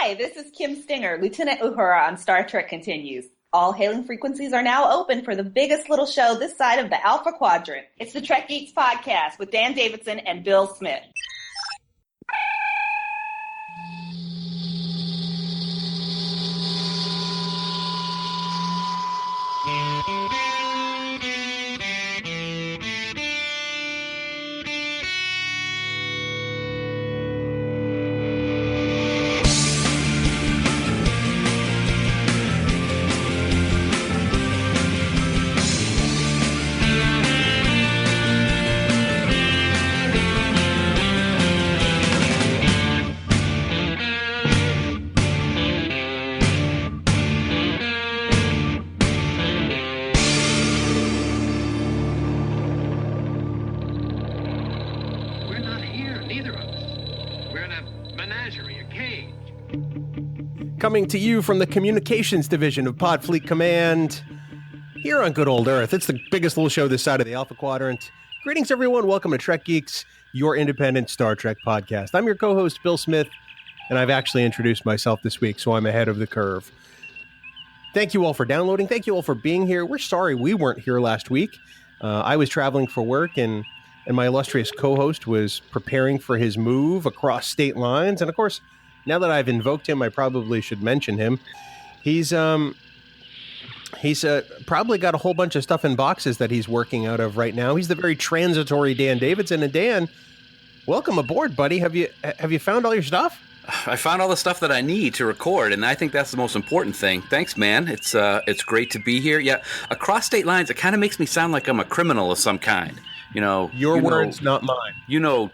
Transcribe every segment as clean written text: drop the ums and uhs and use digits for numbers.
Hi, this is Kim Stinger, Lieutenant Uhura on Star Trek Continues. All hailing frequencies are now open for the biggest little show this side of the Alpha Quadrant. It's the Trek Geeks podcast with Dan Davidson and Bill Smith. Coming to you from the Communications Division of Podfleet Command, here on good old Earth. It's the biggest little show this side of the Alpha Quadrant. Greetings, everyone. Welcome to Trek Geeks, your independent Star Trek podcast. I'm your co-host, Bill Smith, and I've actually introduced myself this week, so I'm ahead of the curve. Thank you all for downloading. Thank you all for being here. We're sorry we weren't here last week. I was traveling for work, and my illustrious co-host was preparing for his move across state lines. And, of course, now that I've invoked him, I probably should mention him. He's probably got a whole bunch of stuff in boxes that he's working out of right now. He's the very transitory Dan Davidson. And Dan, welcome aboard, buddy. Have you found all your stuff? I found all the stuff that I need to record, and I think that's the most important thing. Thanks, man. It's great to be here. Yeah, across state lines, it kind of makes me sound like I'm a criminal of some kind. Your words, not mine.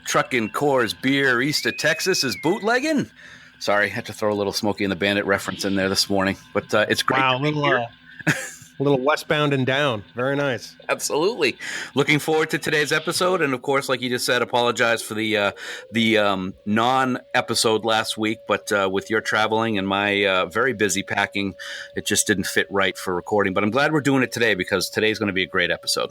Trucking Coors beer east of Texas is bootlegging. Sorry, I had to throw a little Smokey and the Bandit reference in there this morning, but it's great. Wow, a little westbound and down. Very nice. Absolutely. Looking forward to today's episode, and of course, like you just said, apologize for the non-episode last week, but with your traveling and my very busy packing, it just didn't fit right for recording. But I'm glad we're doing it today because today's going to be a great episode.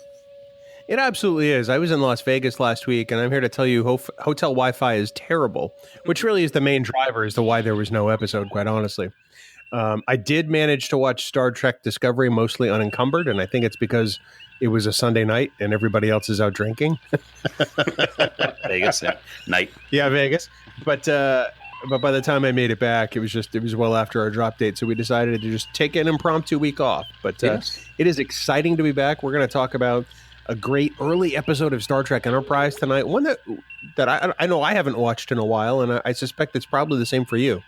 It absolutely is. I was in Las Vegas last week, and I'm here to tell you hotel Wi-Fi is terrible, which really is the main driver as to why there was no episode, quite honestly. I did manage to watch Star Trek Discovery mostly unencumbered, and I think it's because it was a Sunday night and everybody else is out drinking. Vegas, yeah. Night. Yeah, Vegas. But by the time I made it back, it was well after our drop date, so we decided to just take an impromptu week off. But yes. It is exciting to be back. We're going to talk about a great early episode of Star Trek Enterprise tonight, one that I know I haven't watched in a while, and I suspect it's probably the same for you.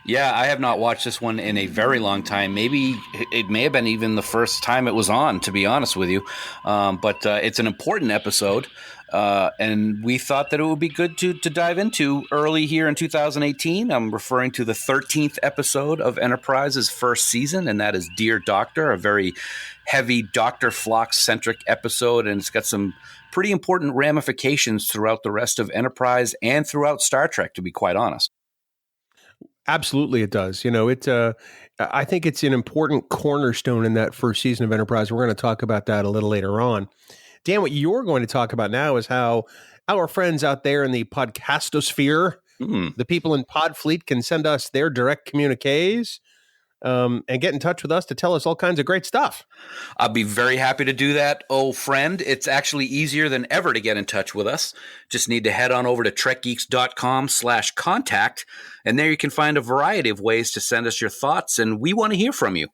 Yeah, I have not watched this one in a very long time. Maybe it may have been even the first time it was on, to be honest with you. But it's an important episode, and we thought that it would be good to dive into early here in 2018. I'm referring to the 13th episode of Enterprise's first season, and that is Dear Doctor, a very heavy Dr. Phlox-centric episode, and it's got some pretty important ramifications throughout the rest of Enterprise and throughout Star Trek, to be quite honest. Absolutely, it does. I think it's an important cornerstone in that first season of Enterprise. We're going to talk about that a little later on. Dan, what you're going to talk about now is how our friends out there in the podcastosphere, the people in Podfleet, can send us their direct communiques and get in touch with us to tell us all kinds of great stuff. I'll be very happy to do that, friend. It's actually easier than ever to get in touch with us. Just need to head on over to trekgeeks.com/contact, and there you can find a variety of ways to send us your thoughts, and we want to hear from you.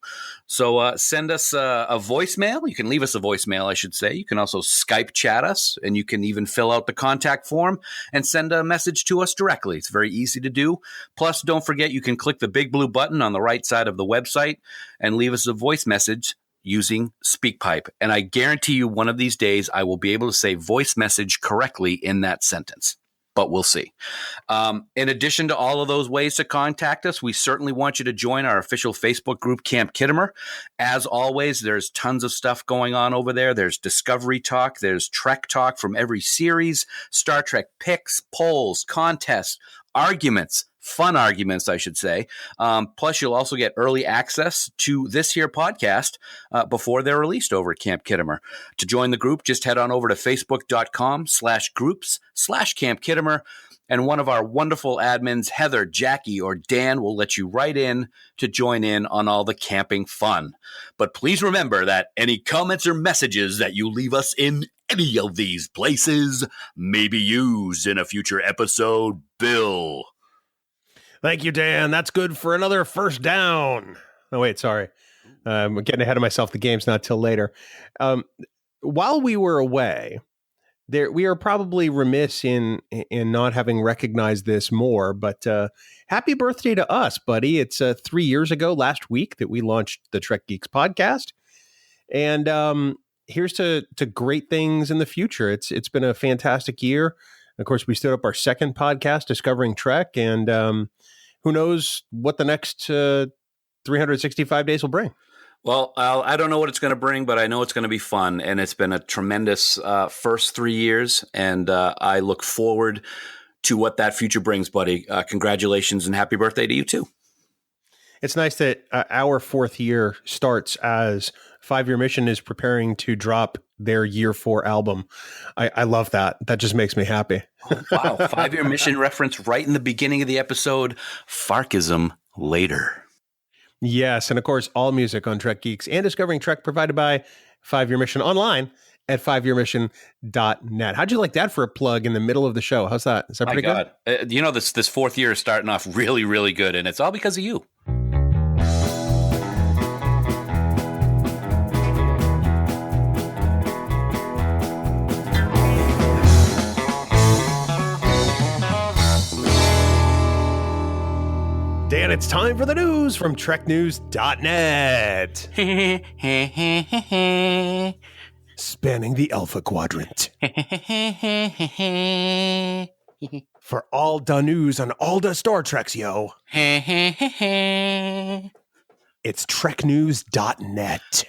So send us a voicemail. You can leave us a voicemail, I should say. You can also Skype chat us, and you can even fill out the contact form and send a message to us directly. It's very easy to do. Plus, don't forget, you can click the big blue button on the right side of the website and leave us a voice message using SpeakPipe. And I guarantee you one of these days I will be able to say voice message correctly in that sentence. But we'll see. In addition to all of those ways to contact us, we certainly want you to join our official Facebook group, Camp Kittimer. As always, there's tons of stuff going on over there. There's Discovery talk. There's Trek talk from every series, Star Trek picks, polls, contests, arguments, fun arguments, I should say. Plus, you'll also get early access to this here podcast before they're released over at Camp Kittimer. To join the group, just head on over to facebook.com/groups/Camp Kittimer. and one of our wonderful admins, Heather, Jackie, or Dan, will let you right in to join in on all the camping fun. But please remember that any comments or messages that you leave us in any of these places may be used in a future episode. Bill. Thank you, Dan. That's good for another first down. Oh, wait, sorry. I'm getting ahead of myself. The game's not till later. While we were away, we are probably remiss in not having recognized this more, but happy birthday to us, buddy. It's 3 years ago last week that we launched the Trek Geeks podcast. And here's to great things in the future. It's been a fantastic year. Of course, we stood up our second podcast, Discovering Trek, and who knows what the next 365 days will bring. Well, I don't know what it's going to bring, but I know it's going to be fun, and it's been a tremendous first 3 years, and I look forward to what that future brings, buddy. Congratulations and happy birthday to you, too. It's nice that our fourth year starts as 5 Year Mission is preparing to drop their year 4 album. I love that. That just makes me happy. Oh, wow. 5 Year Mission reference right in the beginning of the episode. Farkism later. Yes, and of course, all music on Trek Geeks and Discovering Trek provided by 5 Year Mission online at 5yearmission.net. How'd you like that for a plug in the middle of the show? How's that? Is that pretty good? This fourth year is starting off really, really good, and it's all because of you. Dan, it's time for the news from TrekNews.net. Spanning the Alpha Quadrant. For all the news on all the Star Treks, yo. It's TrekNews.net.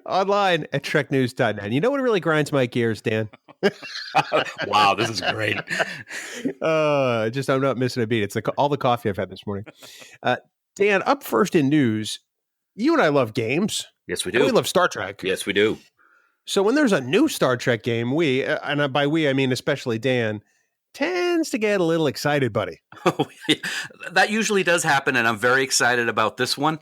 Online at TrekNews.net. You know what really grinds my gears, Dan? Wow, this is great. I'm not missing a beat. It's all the coffee I've had this morning. Dan, up first in news, you and I love games. Yes, we do. And we love Star Trek. Yes, we do. So when there's a new Star Trek game, and by we, I mean especially Dan, tends to get a little excited, buddy. Oh, yeah. That usually does happen, and I'm very excited about this one.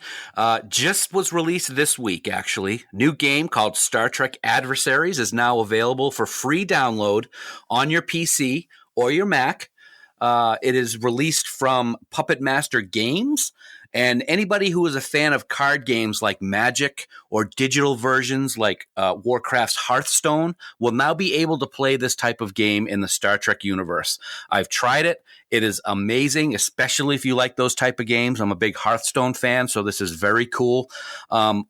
Just was released this week, actually. New game called Star Trek Adversaries is now available for free download on your PC or your Mac. It is released from Puppet Master Games, and anybody who is a fan of card games like Magic or digital versions like Warcraft's Hearthstone will now be able to play this type of game in the Star Trek universe. I've tried it. It is amazing, especially if you like those type of games. I'm a big Hearthstone fan, so this is very cool.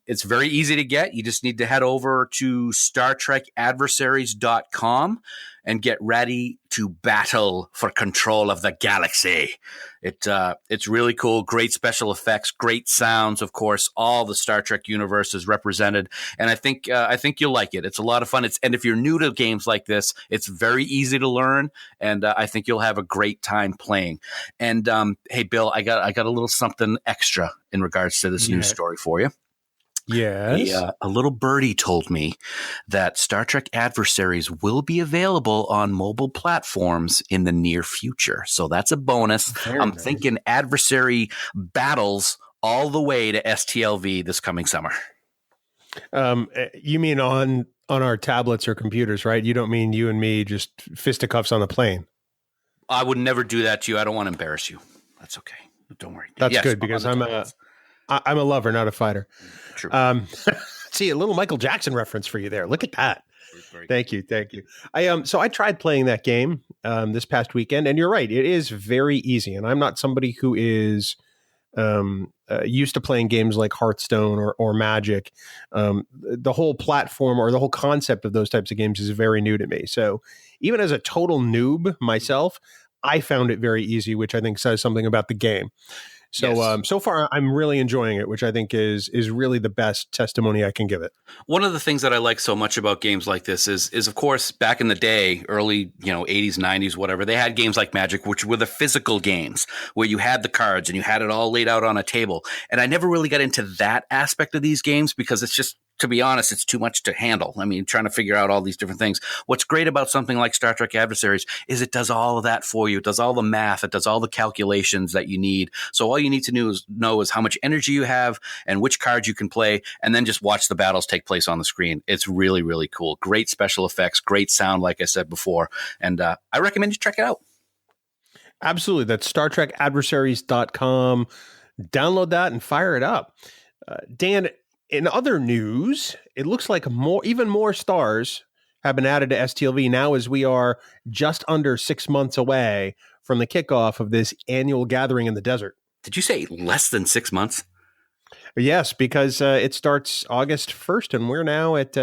It's very easy to get. You just need to head over to StarTrekAdversaries.com and get ready to battle for control of the galaxy. It's really cool. Great special effects, great sounds. Of course, all the Star Trek universe is represented, and I think you'll like it. It's a lot of fun. And if you're new to games like this, it's very easy to learn, and I think you'll have a great time playing. And hey, Bill, I got a little something extra in regards to this news story for you. Yes. A little birdie told me that Star Trek Adversaries will be available on mobile platforms in the near future. So that's a bonus. I'm thinking adversary battles all the way to STLV this coming summer. You mean on our tablets or computers, right? You don't mean you and me just fisticuffs on a plane? I would never do that to you. I don't want to embarrass you. That's okay. Don't worry. That's good because I'm a lover, not a fighter. True. See, a little Michael Jackson reference for you there. Look at that. Thank you. So I tried playing that game this past weekend, and you're right. It is very easy, and I'm not somebody who is used to playing games like Hearthstone or Magic. The whole platform or the whole concept of those types of games is very new to me. So even as a total noob myself, I found it very easy, which I think says something about the game. So, Yes. so far I'm really enjoying it, which I think is really the best testimony I can give it. One of the things that I like so much about games like this is of course, back in the day, early, 80s, 90s, whatever, they had games like Magic, which were the physical games where you had the cards and you had it all laid out on a table. And I never really got into that aspect of these games because it's just, to be honest, it's too much to handle. I mean, trying to figure out all these different things. What's great about something like Star Trek Adversaries is it does all of that for you. It does all the math. It does all the calculations that you need. So all you need to know is how much energy you have and which cards you can play, and then just watch the battles take place on the screen. It's really, really cool. Great special effects, great sound, like I said before. And I recommend you check it out. Absolutely. That's StarTrekAdversaries.com. Download that and fire it up. Dan, in other news, it looks like even more stars have been added to STLV now as we are just under 6 months away from the kickoff of this annual gathering in the desert. Did you say less than 6 months? Yes, because it starts August 1st, and we're now at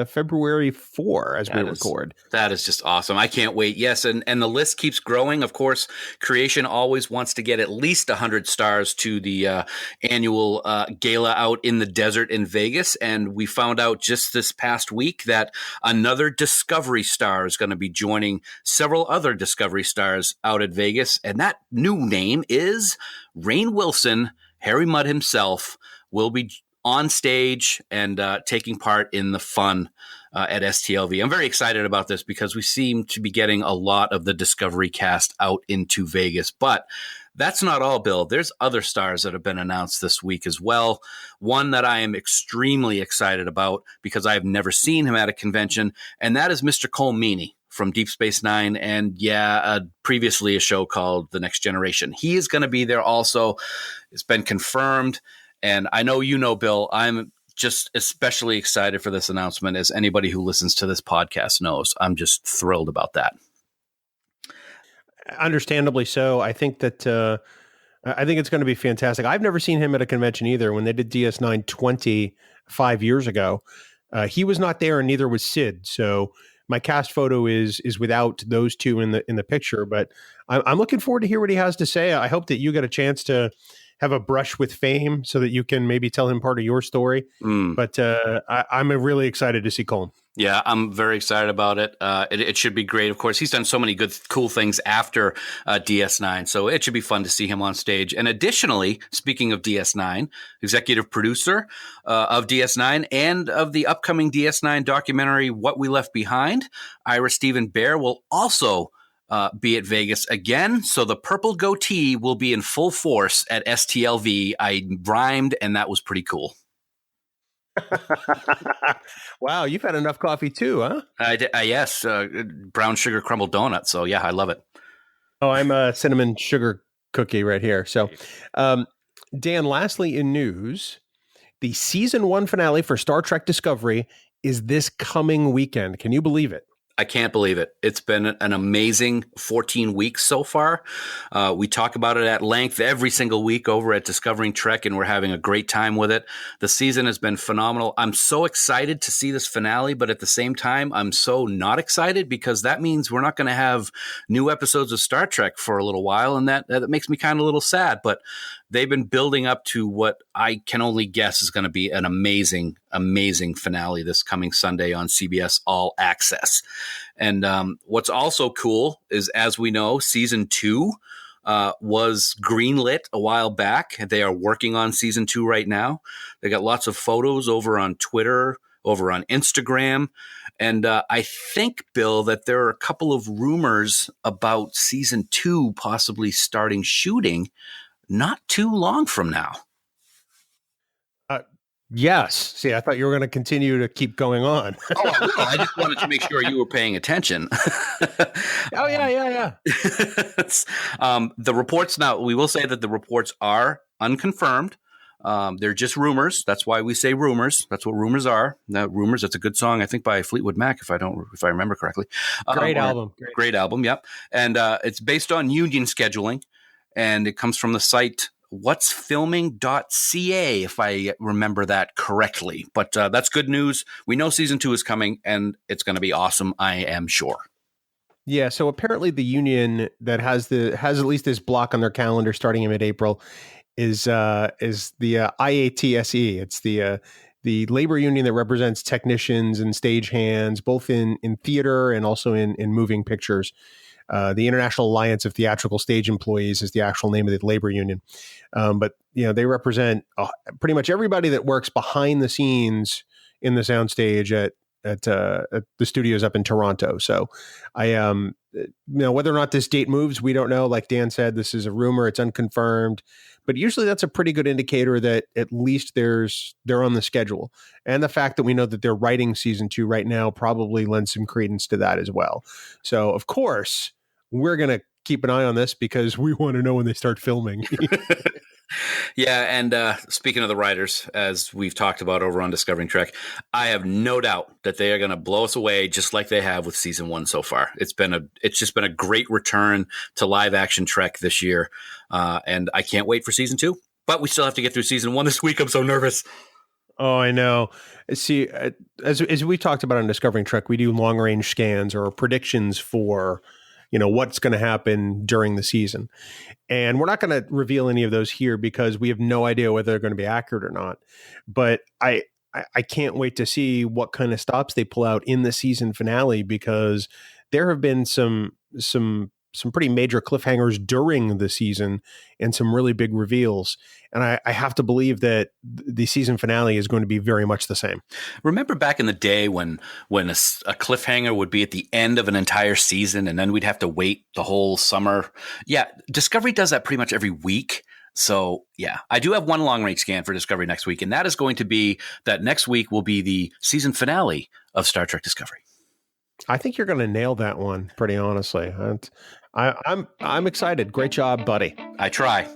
February 4 as we record. That is just awesome. I can't wait. Yes, and the list keeps growing. Of course, Creation always wants to get at least 100 stars to the annual gala out in the desert in Vegas, and we found out just this past week that another Discovery star is going to be joining several other Discovery stars out at Vegas, and that new name is Rainn Wilson. Harry Mudd himself will be on stage and taking part in the fun at STLV. I'm very excited about this because we seem to be getting a lot of the Discovery cast out into Vegas. But that's not all, Bill. There's other stars that have been announced this week as well. One that I am extremely excited about because I have never seen him at a convention, and that is Mr. Cole Meany from Deep Space Nine and previously a show called The Next Generation. He is going to be there also. It's been confirmed. And I know you know, Bill, I'm just especially excited for this announcement, as anybody who listens to this podcast knows. I'm just thrilled about that. Understandably so. I think that I think it's going to be fantastic. I've never seen him at a convention either. When they did DS9 25 years ago, he was not there, and neither was Sid. So my cast photo is without those two in the picture, but I'm looking forward to hear what he has to say. I hope that you get a chance to have a brush with fame so that you can maybe tell him part of your story. But I'm really excited to see Colm. Yeah, I'm very excited about it. It should be great. Of course, he's done so many good, cool things after DS9, so it should be fun to see him on stage. And additionally, speaking of DS9, executive producer of DS9 and of the upcoming DS9 documentary, What We Left Behind, Ira Stephen Bear will also be at Vegas again. So the purple goatee will be in full force at STLV. I rhymed, and that was pretty cool. Wow, you've had enough coffee too, huh? Yes, brown sugar crumble donut. So yeah, I love it. Oh, I'm a cinnamon sugar cookie right here. So, Dan, lastly in news, the season 1 finale for Star Trek Discovery is this coming weekend. Can you believe it? I can't believe it. It's been an amazing 14 weeks so far. We talk about it at length every single week over at Discovering Trek, and we're having a great time with it. The season has been phenomenal. I'm so excited to see this finale, but at the same time, I'm so not excited because that means we're not going to have new episodes of Star Trek for a little while, and that makes me kind of a little sad. But they've been building up to what I can only guess is going to be an amazing, amazing finale this coming Sunday on CBS All Access. And what's also cool is, as we know, season 2 was greenlit a while back. They are working on season 2 right now. They got lots of photos over on Twitter, over on Instagram. And I think, Bill, that there are a couple of rumors about season 2 possibly starting shooting not too long from now. Yes. See, I thought you were going to continue to keep going on. Oh, no, I just wanted to make sure you were paying attention. Oh, yeah. The reports, now, we will say that the reports are unconfirmed. They're just rumors. That's why we say rumors. That's what rumors are. Rumors. That's a good song, I think, by Fleetwood Mac, if I remember correctly. Great album. Great album. Yep. And it's based on union scheduling, and it comes from the site whatsfilming.ca, if I remember that correctly. But that's good news. We know season 2 is coming, and it's going to be awesome, I am sure. Yeah, so apparently the union that has at least this block on their calendar starting in mid-April is the IATSE. It's the labor union that represents technicians and stagehands, both in theater and also in moving pictures. The International Alliance of Theatrical Stage Employees is the actual name of the labor union. But they represent pretty much everybody that works behind the scenes in the soundstage at the studios up in Toronto. So whether or not this date moves, we don't know. Like Dan said, this is a rumor, it's unconfirmed, but usually that's a pretty good indicator that at least they're on the schedule. And the fact that we know that they're writing season 2 right now probably lends some credence to that as well. So of course we're going to keep an eye on this because we want to know when they start filming. Yeah, and speaking of the writers, as we've talked about over on Discovering Trek, I have no doubt that they are going to blow us away just like they have with season 1 so far. It's just been a great return to live action Trek this year, and I can't wait for season 2. But we still have to get through season 1 this week. I'm so nervous. Oh, I know. See, as we talked about on Discovering Trek, we do long range scans or predictions for what's going to happen during the season. And we're not going to reveal any of those here because we have no idea whether they're going to be accurate or not. But I can't wait to see what kind of stops they pull out in the season finale, because there have been some pretty major cliffhangers during the season and some really big reveals. And I have to believe that the season finale is going to be very much the same. Remember back in the day when a cliffhanger would be at the end of an entire season and then we'd have to wait the whole summer? Yeah, Discovery does that pretty much every week. So, yeah, I do have one long-range scan for Discovery next week, and that is going to be that next week will be the season finale of Star Trek Discovery. I think you're going to nail that one, pretty honestly. I'm excited. Great job, buddy. I try.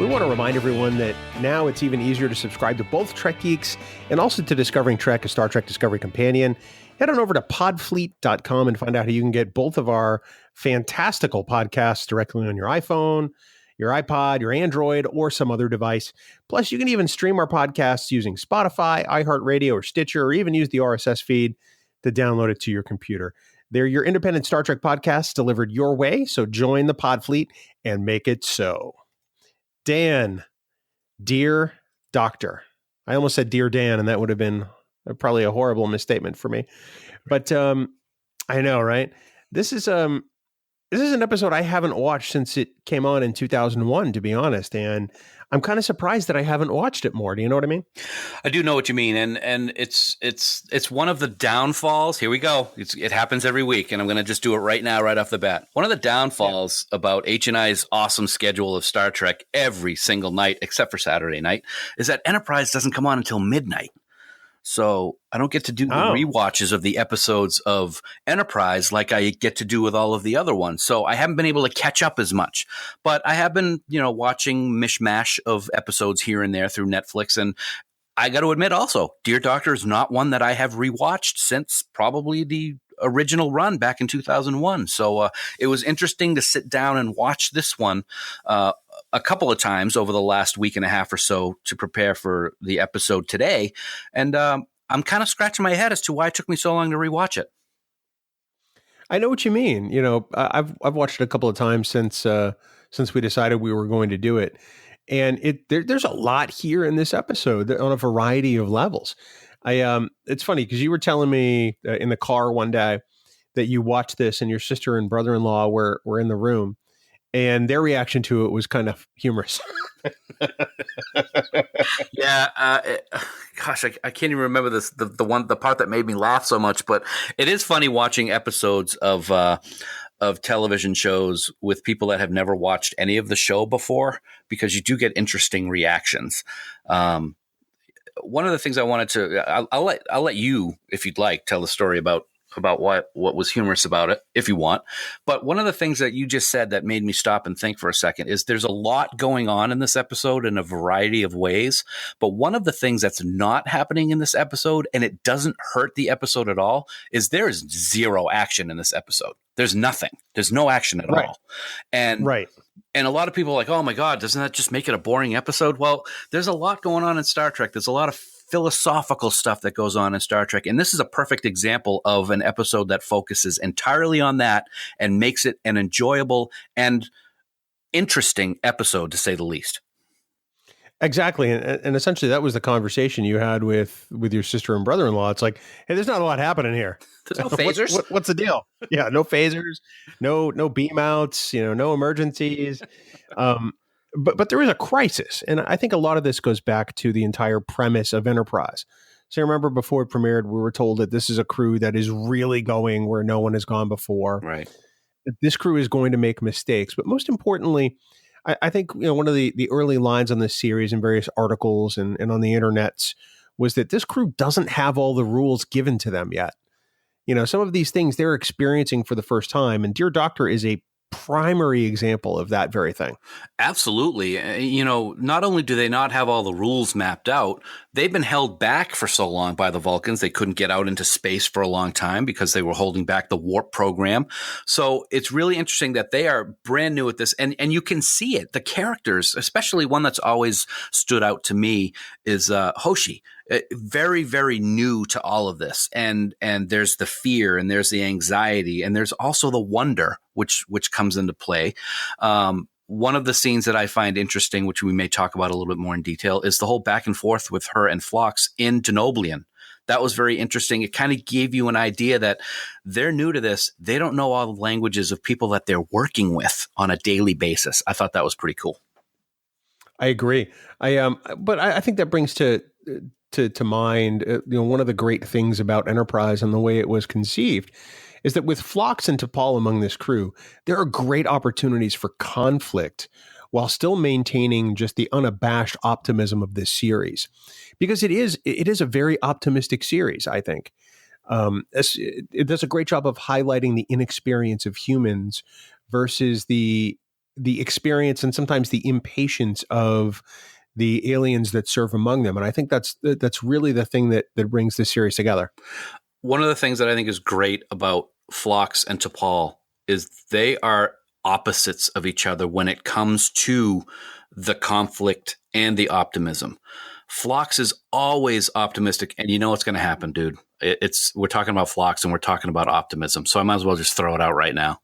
We want to remind everyone that now it's even easier to subscribe to both Trek Geeks and also to Discovering Trek, a Star Trek Discovery companion. Head on over to podfleet.com and find out how you can get both of our fantastical podcasts directly on your iPhone, your iPod, your Android, or some other device. Plus, you can even stream our podcasts using Spotify, iHeartRadio, or Stitcher, or even use the RSS feed to download it to your computer. They're your independent Star Trek podcasts delivered your way, so join the Podfleet and make it so. Dan, dear doctor. I almost said dear Dan, and that would have been probably a horrible misstatement for me. But I know, right? This is an episode I haven't watched since it came on in 2001, to be honest. And I'm kind of surprised that I haven't watched it more. Do you know what I mean? I do know what you mean. And it's one of the downfalls. Here we go. It happens every week. And I'm going to just do it right now, right off the bat. One of the downfalls about H&I's awesome schedule of Star Trek every single night, except for Saturday night, is that Enterprise doesn't come on until midnight. So I don't get to do the rewatches of the episodes of Enterprise like I get to do with all of the other ones. So I haven't been able to catch up as much, but I have been, watching mishmash of episodes here and there through Netflix. And I got to admit also, Dear Doctor is not one that I have rewatched since probably the original run back in 2001. So it was interesting to sit down and watch this one a couple of times over the last week and a half or so to prepare for the episode today. And I'm kind of scratching my head as to why it took me so long to rewatch it. I know what you mean. I've watched it a couple of times since we decided we were going to do it. And there's a lot here in this episode on a variety of levels. It's funny because you were telling me in the car one day that you watched this and your sister and brother-in-law were in the room, and their reaction to it was kind of humorous. Yeah. Gosh, I can't even remember the part that made me laugh so much, but it is funny watching episodes of television shows with people that have never watched any of the show before, because you do get interesting reactions. One of the things I wanted to, I'll let you, if you'd like, tell the story about about what was humorous about it, if you want. But one of the things that you just said that made me stop and think for a second is there's a lot going on in this episode in a variety of ways. But one of the things that's not happening in this episode, and it doesn't hurt the episode at all, is there is zero action in this episode. There's nothing. There's no action at all. And And a lot of people are like, oh my God, doesn't that just make it a boring episode? Well, there's a lot going on in Star Trek. There's a lot of philosophical stuff that goes on in Star Trek. And this is a perfect example of an episode that focuses entirely on that and makes it an enjoyable and interesting episode, to say the least. Exactly. And essentially that was the conversation you had with your sister and brother-in-law. It's like, hey, there's not a lot happening here. There's no phasers. What's the deal? Yeah, no phasers, no beam outs, no emergencies. But there is a crisis. And I think a lot of this goes back to the entire premise of Enterprise. So I remember before it premiered, we were told that this is a crew that is really going where no one has gone before. Right. This crew is going to make mistakes. But most importantly, I think one of the early lines on this series in various articles and on the internets was that this crew doesn't have all the rules given to them yet. Some of these things they're experiencing for the first time. And Dear Doctor is a primary example of that very thing. Absolutely. Not only do they not have all the rules mapped out, they've been held back for so long by the Vulcans. They couldn't get out into space for a long time because they were holding back the warp program. So it's really interesting that they are brand new at this. And you can see it. The characters, especially one that's always stood out to me, is Hoshi. Very, very new to all of this. And there's the fear and there's the anxiety and there's also the wonder, which comes into play. One of the scenes that I find interesting, which we may talk about a little bit more in detail, is the whole back and forth with her and Phlox in Denoblian. That was very interesting. It kind of gave you an idea that they're new to this. They don't know all the languages of people that they're working with on a daily basis. I thought that was pretty cool. I agree. But I think that brings to mind, one of the great things about Enterprise and the way it was conceived is that with Phlox and T'Pol among this crew, there are great opportunities for conflict while still maintaining just the unabashed optimism of this series, because it is a very optimistic series. I think it does a great job of highlighting the inexperience of humans versus the experience and sometimes the impatience of the aliens that serve among them. And I think that's really the thing that brings this series together. One of the things that I think is great about Phlox and T'Pol is they are opposites of each other when it comes to the conflict and the optimism. Phlox is always optimistic, and you know what's going to happen, dude. We're talking about Phlox and we're talking about optimism, so I might as well just throw it out right now.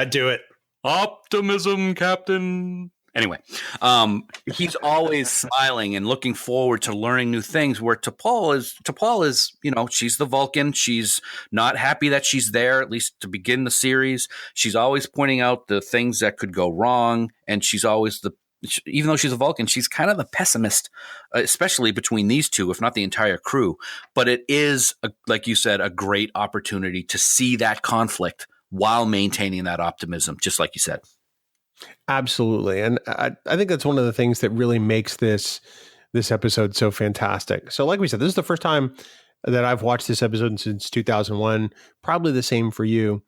Do it. Optimism, Captain. Anyway, he's always smiling and looking forward to learning new things, where T'Pol is, she's the Vulcan. She's not happy that she's there, at least to begin the series. She's always pointing out the things that could go wrong. And she's always even though she's a Vulcan, she's kind of the pessimist, especially between these two, if not the entire crew. But it is, like you said, a great opportunity to see that conflict while maintaining that optimism, just like you said. Absolutely. And I think that's one of the things that really makes this episode so fantastic. So like we said, this is the first time that I've watched this episode since 2001, probably the same for you.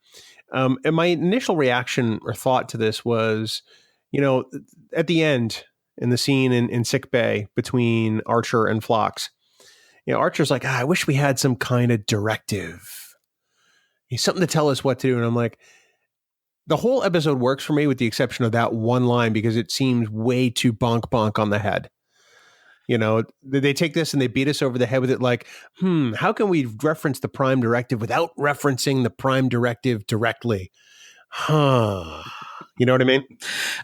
And my initial reaction or thought to this was, at the end in the scene in sick bay between Archer and Phlox, Archer's like, I wish we had some kind of directive. Something to tell us what to do. And I'm like, the whole episode works for me with the exception of that one line because it seems way too bonk on the head. They take this and they beat us over the head with it like, how can we reference the Prime Directive without referencing the Prime Directive directly? You know what I mean?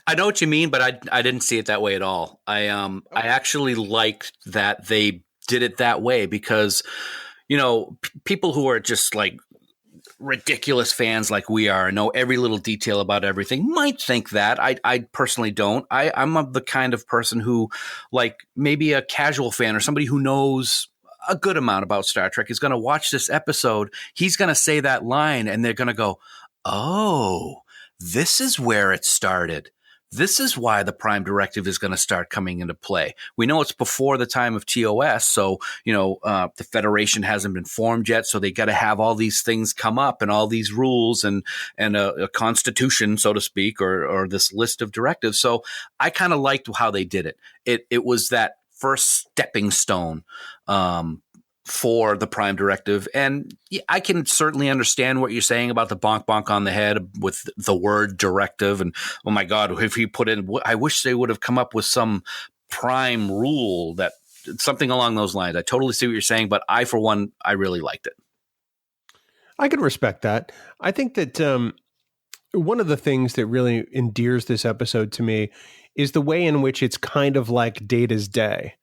I know what you mean, but I didn't see it that way at all. I actually liked that they did it that way because, people who are just like ridiculous fans like we are, know every little detail about everything, might think that. I personally don't. I'm the kind of person who, like maybe a casual fan or somebody who knows a good amount about Star Trek is going to watch this episode. He's going to say that line and they're going to go, oh, this is where it started. this is why the Prime Directive is going to start coming into play. We know it's before the time of TOS, so the Federation hasn't been formed yet, so they got to have all these things come up and all these rules and a constitution, so to speak, or this list of directives. So I kind of liked how they did it. It was that first stepping stone for the Prime Directive. And I can certainly understand what you're saying about the bonk bonk on the head with the word directive. And, oh my God, if he put in, I wish they would have come up with some Prime rule, that something along those lines. I totally see what you're saying, but I, for one, I really liked it. I can respect that. I think that one of the things that really endears this episode to me is the way in which it's kind of like Data's day.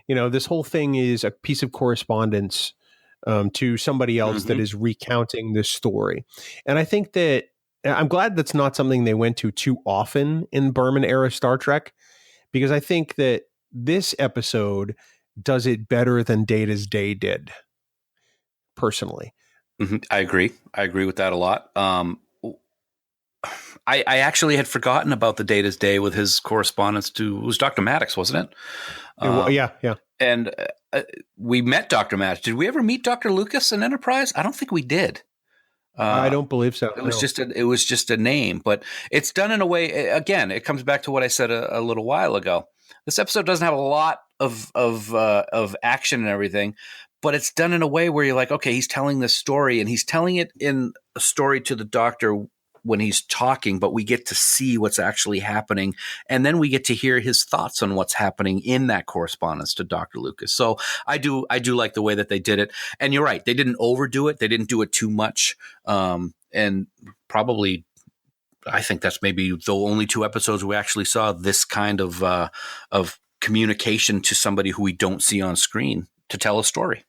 This whole thing is a piece of correspondence to somebody else that is recounting this story. And I think that I'm glad that's not something they went to too often in Berman era Star Trek, because I think that this episode does it better than Data's Day did, personally. I agree. I agree with that a lot. I actually had forgotten about the Data's Day with his correspondence to, it was Dr. Maddox, wasn't it? Yeah. And we met Dr. Maddox. Did we ever meet Dr. Lucas in Enterprise? I don't think we did. I don't believe so. It was just a name, but it's done in a way. Again, it comes back to what I said a little while ago. This episode doesn't have a lot of action and everything, but it's done in a way where you're like, okay, he's telling this story, and he's telling it in a story to the Doctor when he's talking, but we get to see what's actually happening. And then we get to hear his thoughts on what's happening in that correspondence to Dr. Lucas. So I do like the way that they did it. And you're right. They didn't overdo it. They didn't do it too much. And probably, I think that's maybe the only 2 episodes we actually saw this kind of communication to somebody who we don't see on screen to tell a story.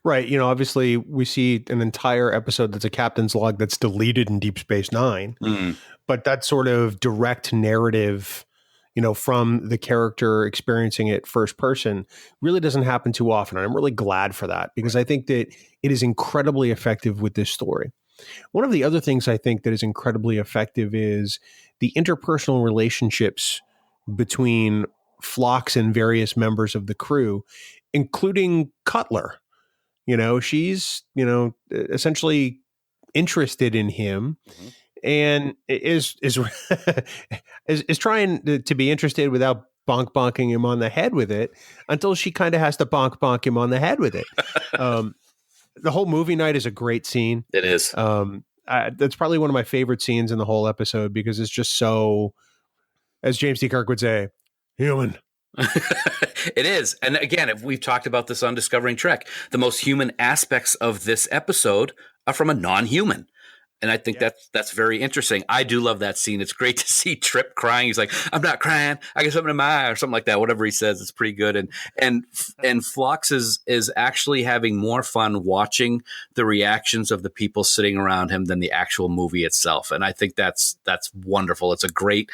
Right. Obviously we see an entire episode that's a captain's log that's deleted in Deep Space Nine, but that sort of direct narrative, from the character experiencing it first person really doesn't happen too often. And I'm really glad for that, because I think that it is incredibly effective with this story. One of the other things I think that is incredibly effective is the interpersonal relationships between Phlox and various members of the crew, including Cutler. She's, essentially interested in him, and is trying to be interested without bonking him on the head with it, until she kind of has to bonk him on the head with it. The whole movie night is a great scene. It is. That's probably one of my favorite scenes in the whole episode, because it's just so, as James T. Kirk would say, human. It is. And again, if we've talked about this on Discovering Trek, the most human aspects of this episode are from a non-human. And I think that's very interesting. I do love that scene. It's great to see Trip crying. He's like, I'm not crying. I got something in my eye, or something like that. Whatever he says, it's pretty good. And Phlox is actually having more fun watching the reactions of the people sitting around him than the actual movie itself. And I think that's wonderful. It's a great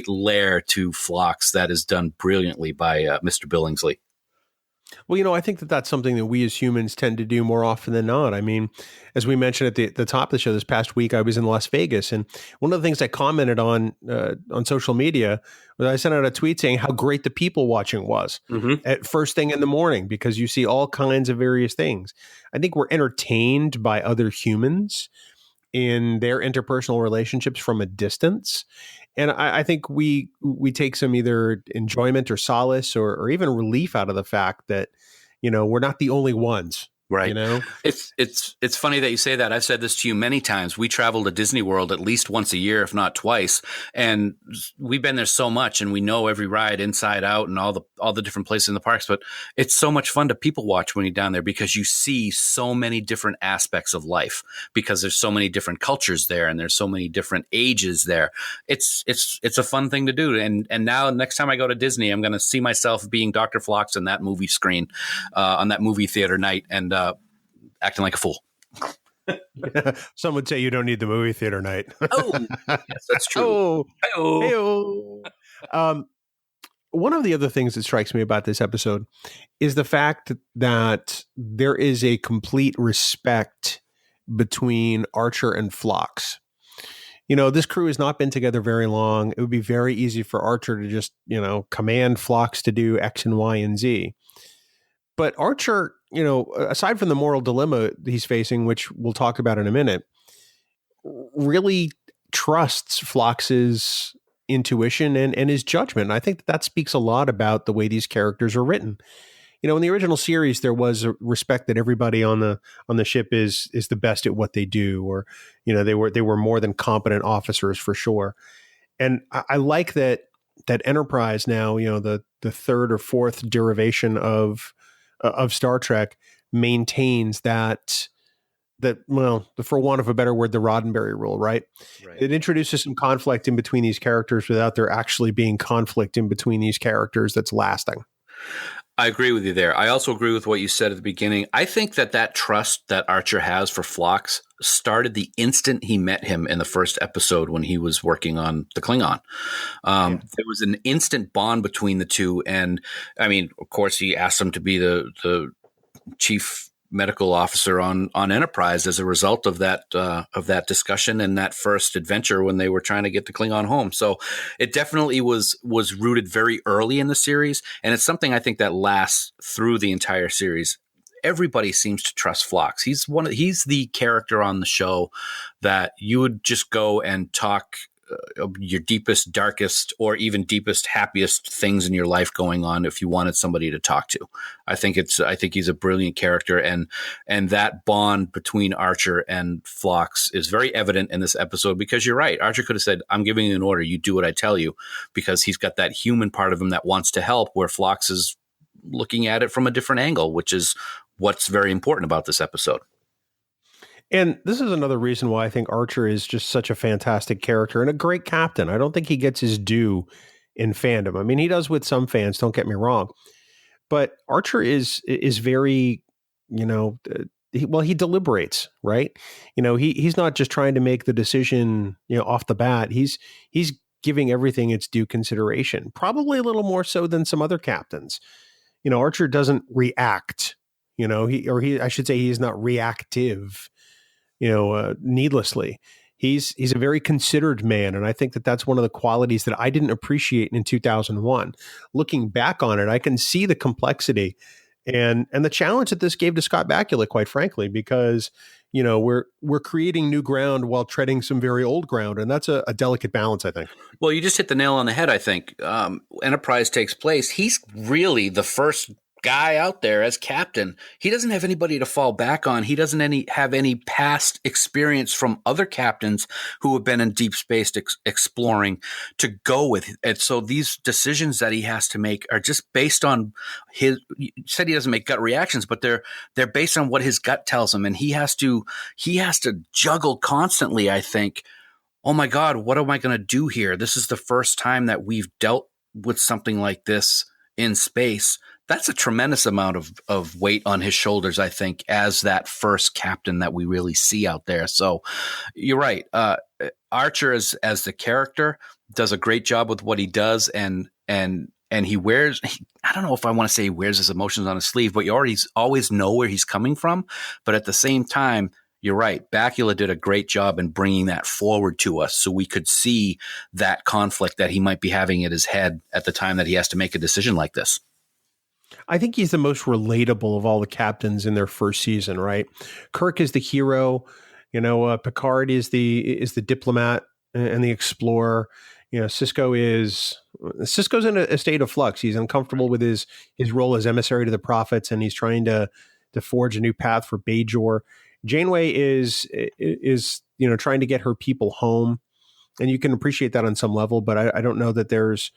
lair to Phlox that is done brilliantly by Mr. Billingsley. Well, I think that that's something that we as humans tend to do more often than not. I mean, as we mentioned at the top of the show, this past week, I was in Las Vegas. And one of the things I commented on social media was I sent out a tweet saying how great the people watching was at first thing in the morning, because you see all kinds of various things. I think we're entertained by other humans in their interpersonal relationships from a distance. And I think we take some either enjoyment or solace or even relief out of the fact that, we're not the only ones. Right. It's funny that you say that. I've said this to you many times. We travel to Disney World at least once a year, if not twice. And we've been there so much, and we know every ride inside out and all the different places in the parks. But it's so much fun to people watch when you're down there, because you see so many different aspects of life, because there's so many different cultures there, and there's so many different ages there. It's a fun thing to do. And now next time I go to Disney, I'm going to see myself being Dr. Phlox on that movie screen, on that movie theater night, and acting like a fool. Some would say you don't need the movie theater night. Oh, yes, that's true. One of the other things that strikes me about this episode is the fact that there is a complete respect between Archer and Phlox. this crew has not been together very long. It would be very easy for Archer to just, command Phlox to do X and Y and Z. But Archer, aside from the moral dilemma he's facing, which we'll talk about in a minute, really trusts Phlox's intuition and his judgment. And I think that speaks a lot about the way these characters are written. In the original series, there was a respect that everybody on the ship is the best at what they do, or they were more than competent officers for sure. And I like that Enterprise now, the third or fourth derivation of Star Trek maintains that for want of a better word, the Roddenberry rule, right? It introduces some conflict in between these characters without there actually being conflict in between these characters that's lasting. I agree with you there. I also agree with what you said at the beginning. I think that trust that Archer has for Phlox started the instant he met him in the first episode when he was working on the Klingon. There was an instant bond between the two. And I mean, of course, he asked him to be the chief medical officer on Enterprise as a result of that discussion and that first adventure when they were trying to get the Klingon home. So it definitely was rooted very early in the series, and it's something I think that lasts through the entire series. Everybody seems to trust Phlox. He's the character on the show that you would just go and talk your deepest, darkest, or even deepest, happiest things in your life going on if you wanted somebody to talk to. I think he's a brilliant character, and that bond between Archer and Phlox is very evident in this episode, because you're right. Archer could have said, I'm giving you an order, you do what I tell you, because he's got that human part of him that wants to help, where Phlox is looking at it from a different angle, which is what's very important about this episode. And this is another reason why I think Archer is just such a fantastic character and a great captain. I don't think he gets his due in fandom. I mean, he does with some fans, don't get me wrong. But Archer is very, he deliberates, right? He's not just trying to make the decision, off the bat. He's giving everything its due consideration, probably a little more so than some other captains. Archer doesn't react, I should say he's not reactive, needlessly. He's a very considered man, and I think that that's one of the qualities that I didn't appreciate in 2001. Looking back on it, I can see the complexity and the challenge that this gave to Scott Bakula, quite frankly, because we're creating new ground while treading some very old ground, and that's a delicate balance, I think. Well, you just hit the nail on the head. I think Enterprise takes place. He's really the first guy out there as captain. He doesn't have anybody to fall back on. He doesn't have any past experience from other captains who have been in deep space exploring to go with. And so these decisions that he has to make are just based on you said he doesn't make gut reactions, but they're based on what his gut tells him. And he has to juggle constantly, I think. Oh my God, what am I going to do here? This is the first time that we've dealt with something like this in space. That's a tremendous amount of weight on his shoulders, I think, as that first captain that we really see out there. So you're right. Archer as the character does a great job with what he does. And he wears, I don't know if I want to say he wears his emotions on his sleeve, but you always know where he's coming from. But at the same time, you're right. Bakula did a great job in bringing that forward to us so we could see that conflict that he might be having in his head at the time that he has to make a decision like this. I think he's the most relatable of all the captains in their first season, right? Kirk is the hero, Picard is the diplomat and the explorer. Sisko's in a state of flux. He's uncomfortable with his role as emissary to the prophets, and he's trying to forge a new path for Bajor. Janeway is trying to get her people home, and you can appreciate that on some level, but I don't know that there's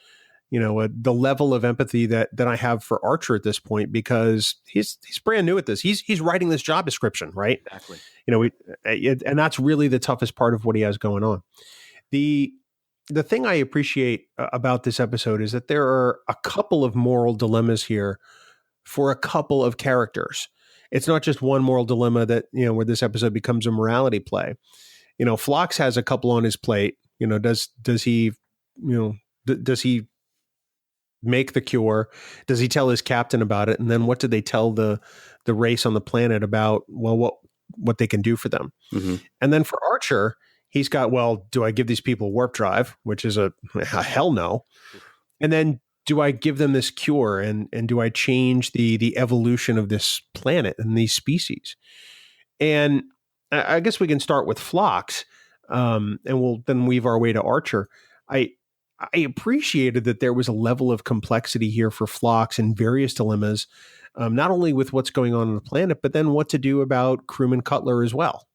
the level of empathy that I have for Archer at this point, because he's brand new at this. He's writing this job description, right? Exactly. And that's really the toughest part of what he has going on. The thing I appreciate about this episode is that there are a couple of moral dilemmas here for a couple of characters. It's not just one moral dilemma that, where this episode becomes a morality play. Phlox has a couple on his plate. Does he make the cure? Does he tell his captain about it? And then what do they tell the race on the planet about, what they can do for them? Mm-hmm. And then for Archer, he's got, well, do I give these people warp drive, which is a hell no. And then do I give them this cure and do I change the evolution of this planet and these species? And I guess we can start with Phlox, and we'll then weave our way to Archer. I appreciated that there was a level of complexity here for Phlox and various dilemmas, not only with what's going on the planet, but then what to do about crewman Cutler as well.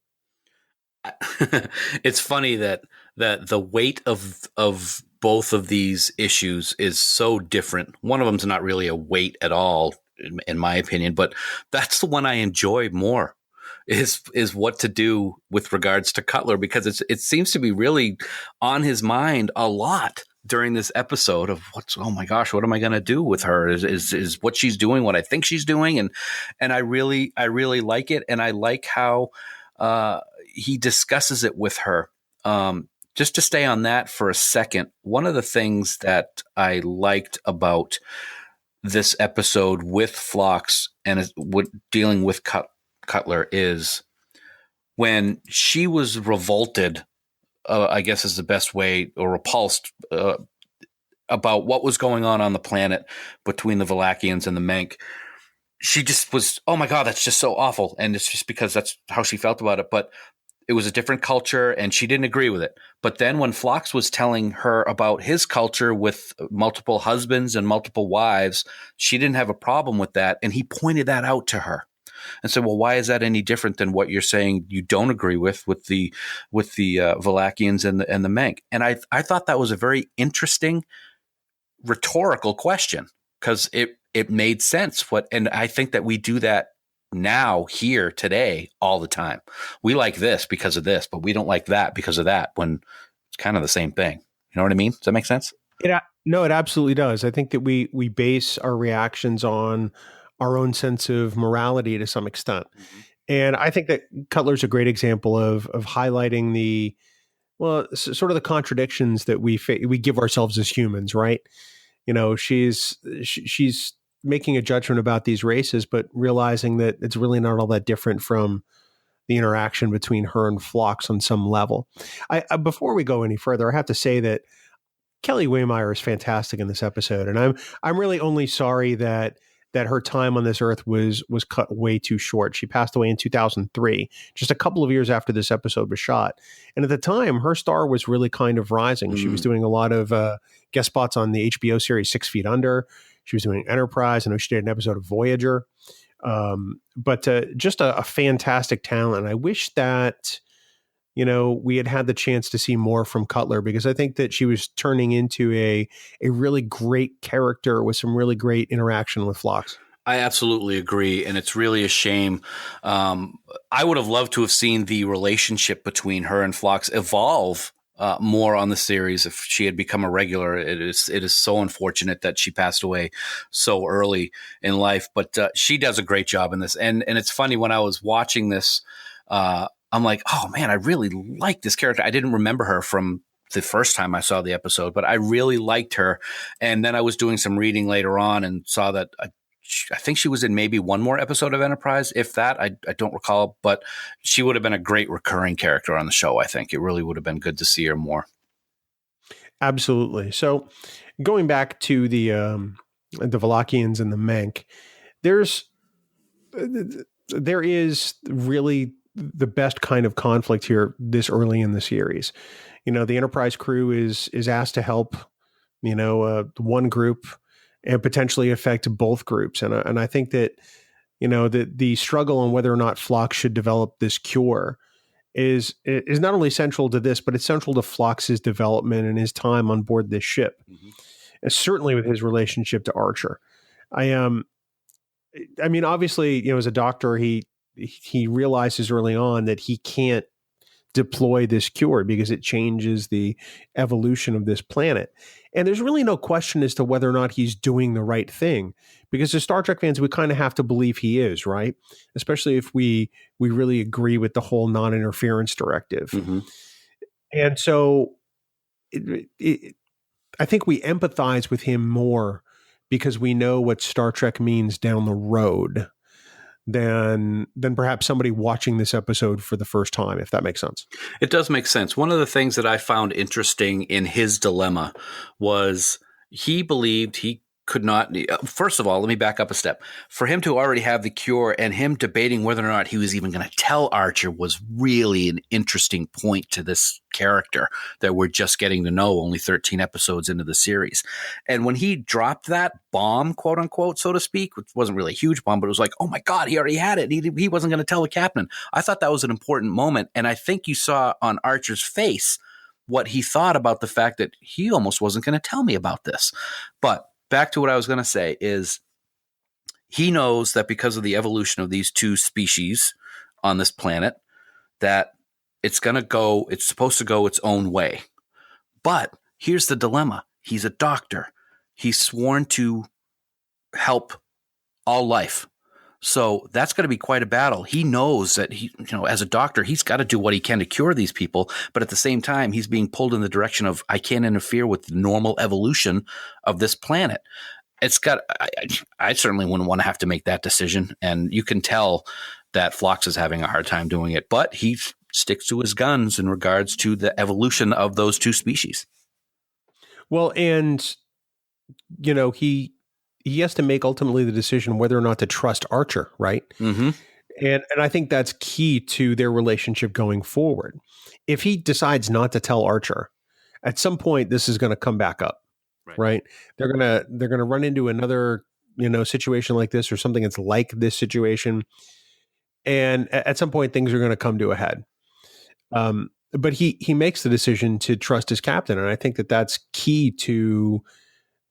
It's funny that the weight of both of these issues is so different. One of them's not really a weight at all, in my opinion, but that's the one I enjoy more. Is what to do with regards to Cutler, because it seems to be really on his mind a lot during this episode of oh my gosh, what am I going to do with her? Is what she's doing what I think she's doing, and I really like it, and I like how he discusses it with her. Just to stay on that for a second, one of the things that I liked about this episode with Phlox and dealing with Cutler is when she was revolted, I guess is the best way, or repulsed about what was going on the planet between the Valakians and the Menk. She just was, oh my God, that's just so awful. And it's just because that's how she felt about it. But it was a different culture and she didn't agree with it. But then when Phlox was telling her about his culture with multiple husbands and multiple wives, she didn't have a problem with that. And he pointed that out to her and said, well, why is that any different than what you're saying you don't agree with the Valakians and the Menk? And I thought that was a very interesting rhetorical question, because it made sense. And I think that we do that now, here, today, all the time. We like this because of this, but we don't like that because of that, when it's kind of the same thing. You know what I mean? Does that make sense? No, it absolutely does. I think that we base our reactions on our own sense of morality to some extent. Mm-hmm. And I think that Cutler's a great example of highlighting sort of the contradictions that we give ourselves as humans, right? You know, she's making a judgment about these races, but realizing that it's really not all that different from the interaction between her and Phlox on some level. Before we go any further, I have to say that Kelly Waymeyer is fantastic in this episode, and I'm really only sorry that her time on this earth was cut way too short. She passed away in 2003, just a couple of years after this episode was shot. And at the time, her star was really kind of rising. Mm-hmm. She was doing a lot of guest spots on the HBO series 6 Feet Under. She was doing Enterprise. I know she did an episode of Voyager. But just a fantastic talent. And I wish that, we had the chance to see more from Cutler, because I think that she was turning into a really great character with some really great interaction with Phlox. I absolutely agree. And it's really a shame. I would have loved to have seen the relationship between her and Phlox evolve more on the series if she had become a regular. It is so unfortunate that she passed away so early in life, but she does a great job in this. And it's funny, when I was watching this, I'm like, oh man, I really like this character. I didn't remember her from the first time I saw the episode, but I really liked her. And then I was doing some reading later on and saw that I think she was in maybe one more episode of Enterprise, if that. I don't recall, but she would have been a great recurring character on the show. I think it really would have been good to see her more. Absolutely. So going back to the Valakians and the Menk, there is really the best kind of conflict here this early in the series. The Enterprise crew is asked to help, one group and potentially affect both groups. And I think that, the struggle on whether or not Phlox should develop this cure is not only central to this, but it's central to Phlox's development and his time on board this ship. Mm-hmm. And certainly with his relationship to Archer. I mean, obviously, as a doctor, he realizes early on that he can't deploy this cure because it changes the evolution of this planet. And there's really no question as to whether or not he's doing the right thing, because as Star Trek fans, we kind of have to believe he is, right? Especially if we really agree with the whole non-interference directive. Mm-hmm. And so I think we empathize with him more because we know what Star Trek means down the road. than perhaps somebody watching this episode for the first time, if that makes sense. It does make sense. One of the things that I found interesting in his dilemma was he believed he could not. First of all, let me back up a step. For him to already have the cure and him debating whether or not he was even going to tell Archer was really an interesting point to this character that we're just getting to know only 13 episodes into the series. And when he dropped that bomb, quote unquote, so to speak, which wasn't really a huge bomb, but it was like, oh my God, he already had it. He wasn't going to tell the captain. I thought that was an important moment. And I think you saw on Archer's face what he thought about the fact that he almost wasn't going to tell me about this. But back to what I was going to say is he knows that because of the evolution of these two species on this planet, that it's supposed to go its own way. But here's the dilemma. He's a doctor. He's sworn to help all life. So that's going to be quite a battle. He knows that as a doctor, he's got to do what he can to cure these people. But at the same time, he's being pulled in the direction of, I can't interfere with the normal evolution of this planet. I certainly wouldn't want to have to make that decision. And you can tell that Phlox is having a hard time doing it, but he sticks to his guns in regards to the evolution of those two species. Well, and, he has to make ultimately the decision whether or not to trust Archer, right? Mm-hmm. And I think that's key to their relationship going forward. If he decides not to tell Archer, at some point this is going to come back up, right? They're gonna run into another situation like this or something that's like this situation, and at some point things are going to come to a head. But he makes the decision to trust his captain, and I think that that's key to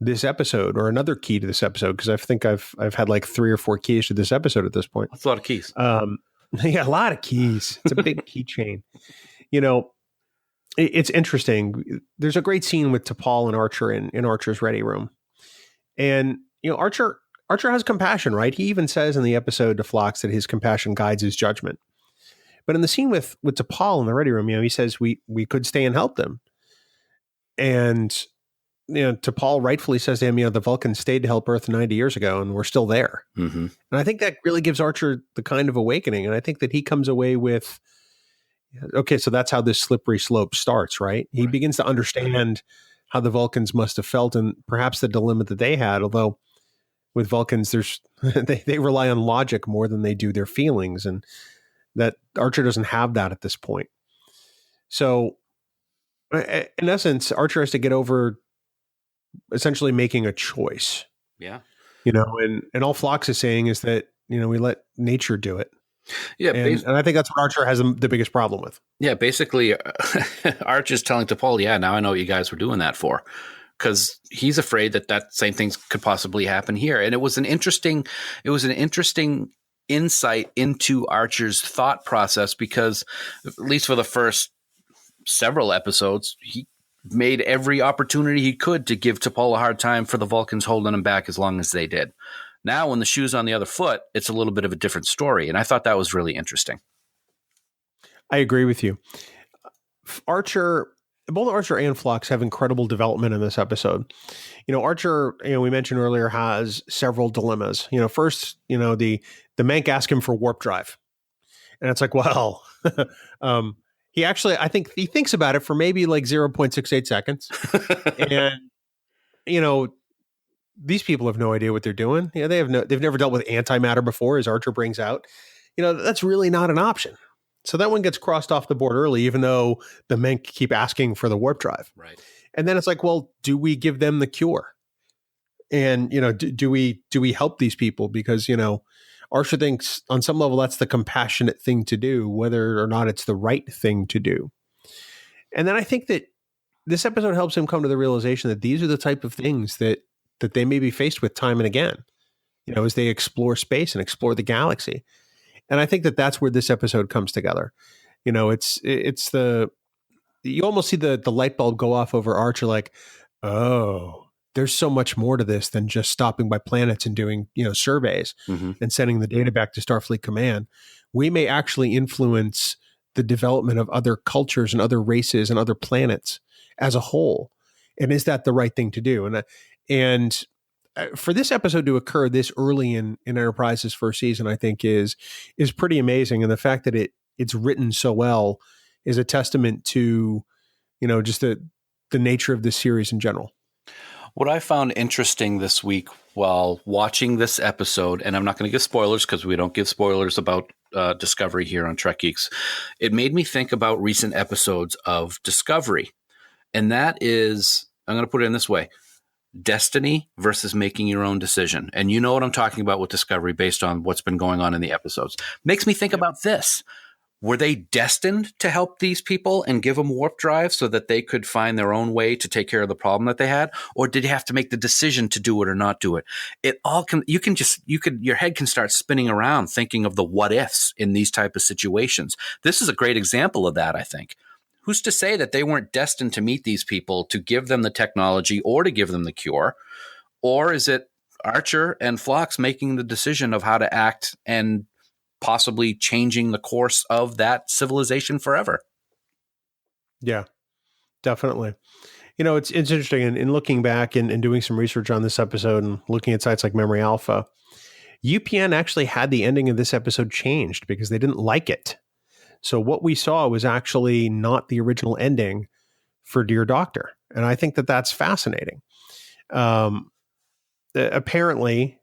this episode, or another key to this episode, because I think I've had like 3 or 4 keys to this episode at this point. That's a lot of keys. Yeah, a lot of keys. It's a big keychain. It's interesting. There's a great scene with T'Pol and Archer in Archer's ready room, and Archer has compassion, right? He even says in the episode to Phlox that his compassion guides his judgment. But in the scene with T'Pol in the ready room, he says we could stay and help them, and T'Pol rightfully says to him, the Vulcans stayed to help Earth 90 years ago, and we're still there. Mm-hmm. And I think that really gives Archer the kind of awakening. And I think that he comes away with, okay, so that's how this slippery slope starts, right? He begins to understand how the Vulcans must have felt and perhaps the dilemma that they had. Although with Vulcans, they rely on logic more than they do their feelings. And that Archer doesn't have that at this point. So in essence, Archer has to get over essentially making a choice. Yeah. And all Phlox is saying is that, we let nature do it. Yeah. And I think that's what Archer has the biggest problem with. Yeah. Basically, Archer's telling T'Pol, now I know what you guys were doing that for, because he's afraid that same things could possibly happen here. And it was an interesting insight into Archer's thought process, because at least for the first several episodes, he made every opportunity he could to give T'Pol a hard time for the Vulcans holding him back as long as they did. Now, when the shoe's on the other foot, it's a little bit of a different story. And I thought that was really interesting. I agree with you. Both Archer and Phlox have incredible development in this episode. Archer, we mentioned earlier, has several dilemmas. First, the Mank ask him for warp drive. And it's like, well, I think he thinks about it for maybe like 0.68 seconds. And, these people have no idea what they're doing. They've never dealt with antimatter before, as Archer brings out. That's really not an option. So that one gets crossed off the board early, even though the Menk keep asking for the warp drive. Right. And then it's like, well, do we give them the cure? And, do we help these people? Because, Archer thinks on some level that's the compassionate thing to do, whether or not it's the right thing to do. And then I think that this episode helps him come to the realization that these are the type of things that they may be faced with time and again, as they explore space and explore the galaxy. And I think that that's where this episode comes together. You almost see the light bulb go off over Archer, like, oh, there's so much more to this than just stopping by planets and doing, surveys and sending the data back to Starfleet Command. We may actually influence the development of other cultures and other races and other planets as a whole. And is that the right thing to do? And for this episode to occur this early in Enterprise's first season, I think is pretty amazing. And the fact that it's written so well is a testament to, just the nature of this series in general. What I found interesting this week while watching this episode, and I'm not going to give spoilers because we don't give spoilers about Discovery here on Trek Geeks, it made me think about recent episodes of Discovery. And that is, I'm going to put it in this way, destiny versus making your own decision. And you know what I'm talking about with Discovery based on what's been going on in the episodes. Makes me think about this. Were they destined to help these people and give them warp drive so that they could find their own way to take care of the problem that they had? Or did you have to make the decision to do it or not do it? It all can, your head can start spinning around thinking of the what ifs in these type of situations. This is a great example of that, I think. Who's to say that they weren't destined to meet these people to give them the technology or to give them the cure? Or is it Archer and Phlox making the decision of how to act and possibly changing the course of that civilization forever? Yeah, definitely. It's interesting in looking back and doing some research on this episode and looking at sites like Memory Alpha, UPN actually had the ending of this episode changed because they didn't like it. So what we saw was actually not the original ending for Dear Doctor. And I think that that's fascinating. Apparently,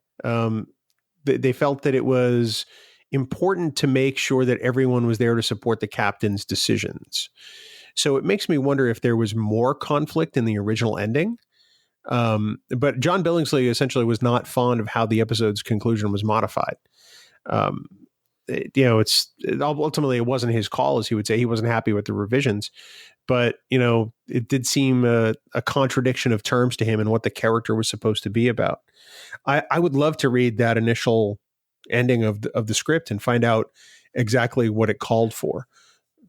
they felt that it was important to make sure that everyone was there to support the captain's decisions. So it makes me wonder if there was more conflict in the original ending. But John Billingsley essentially was not fond of how the episode's conclusion was modified. Ultimately it wasn't his call, as he would say. He wasn't happy with the revisions, but it did seem a contradiction of terms to him and what the character was supposed to be about. I would love to read that initial ending of the script and find out exactly what it called for.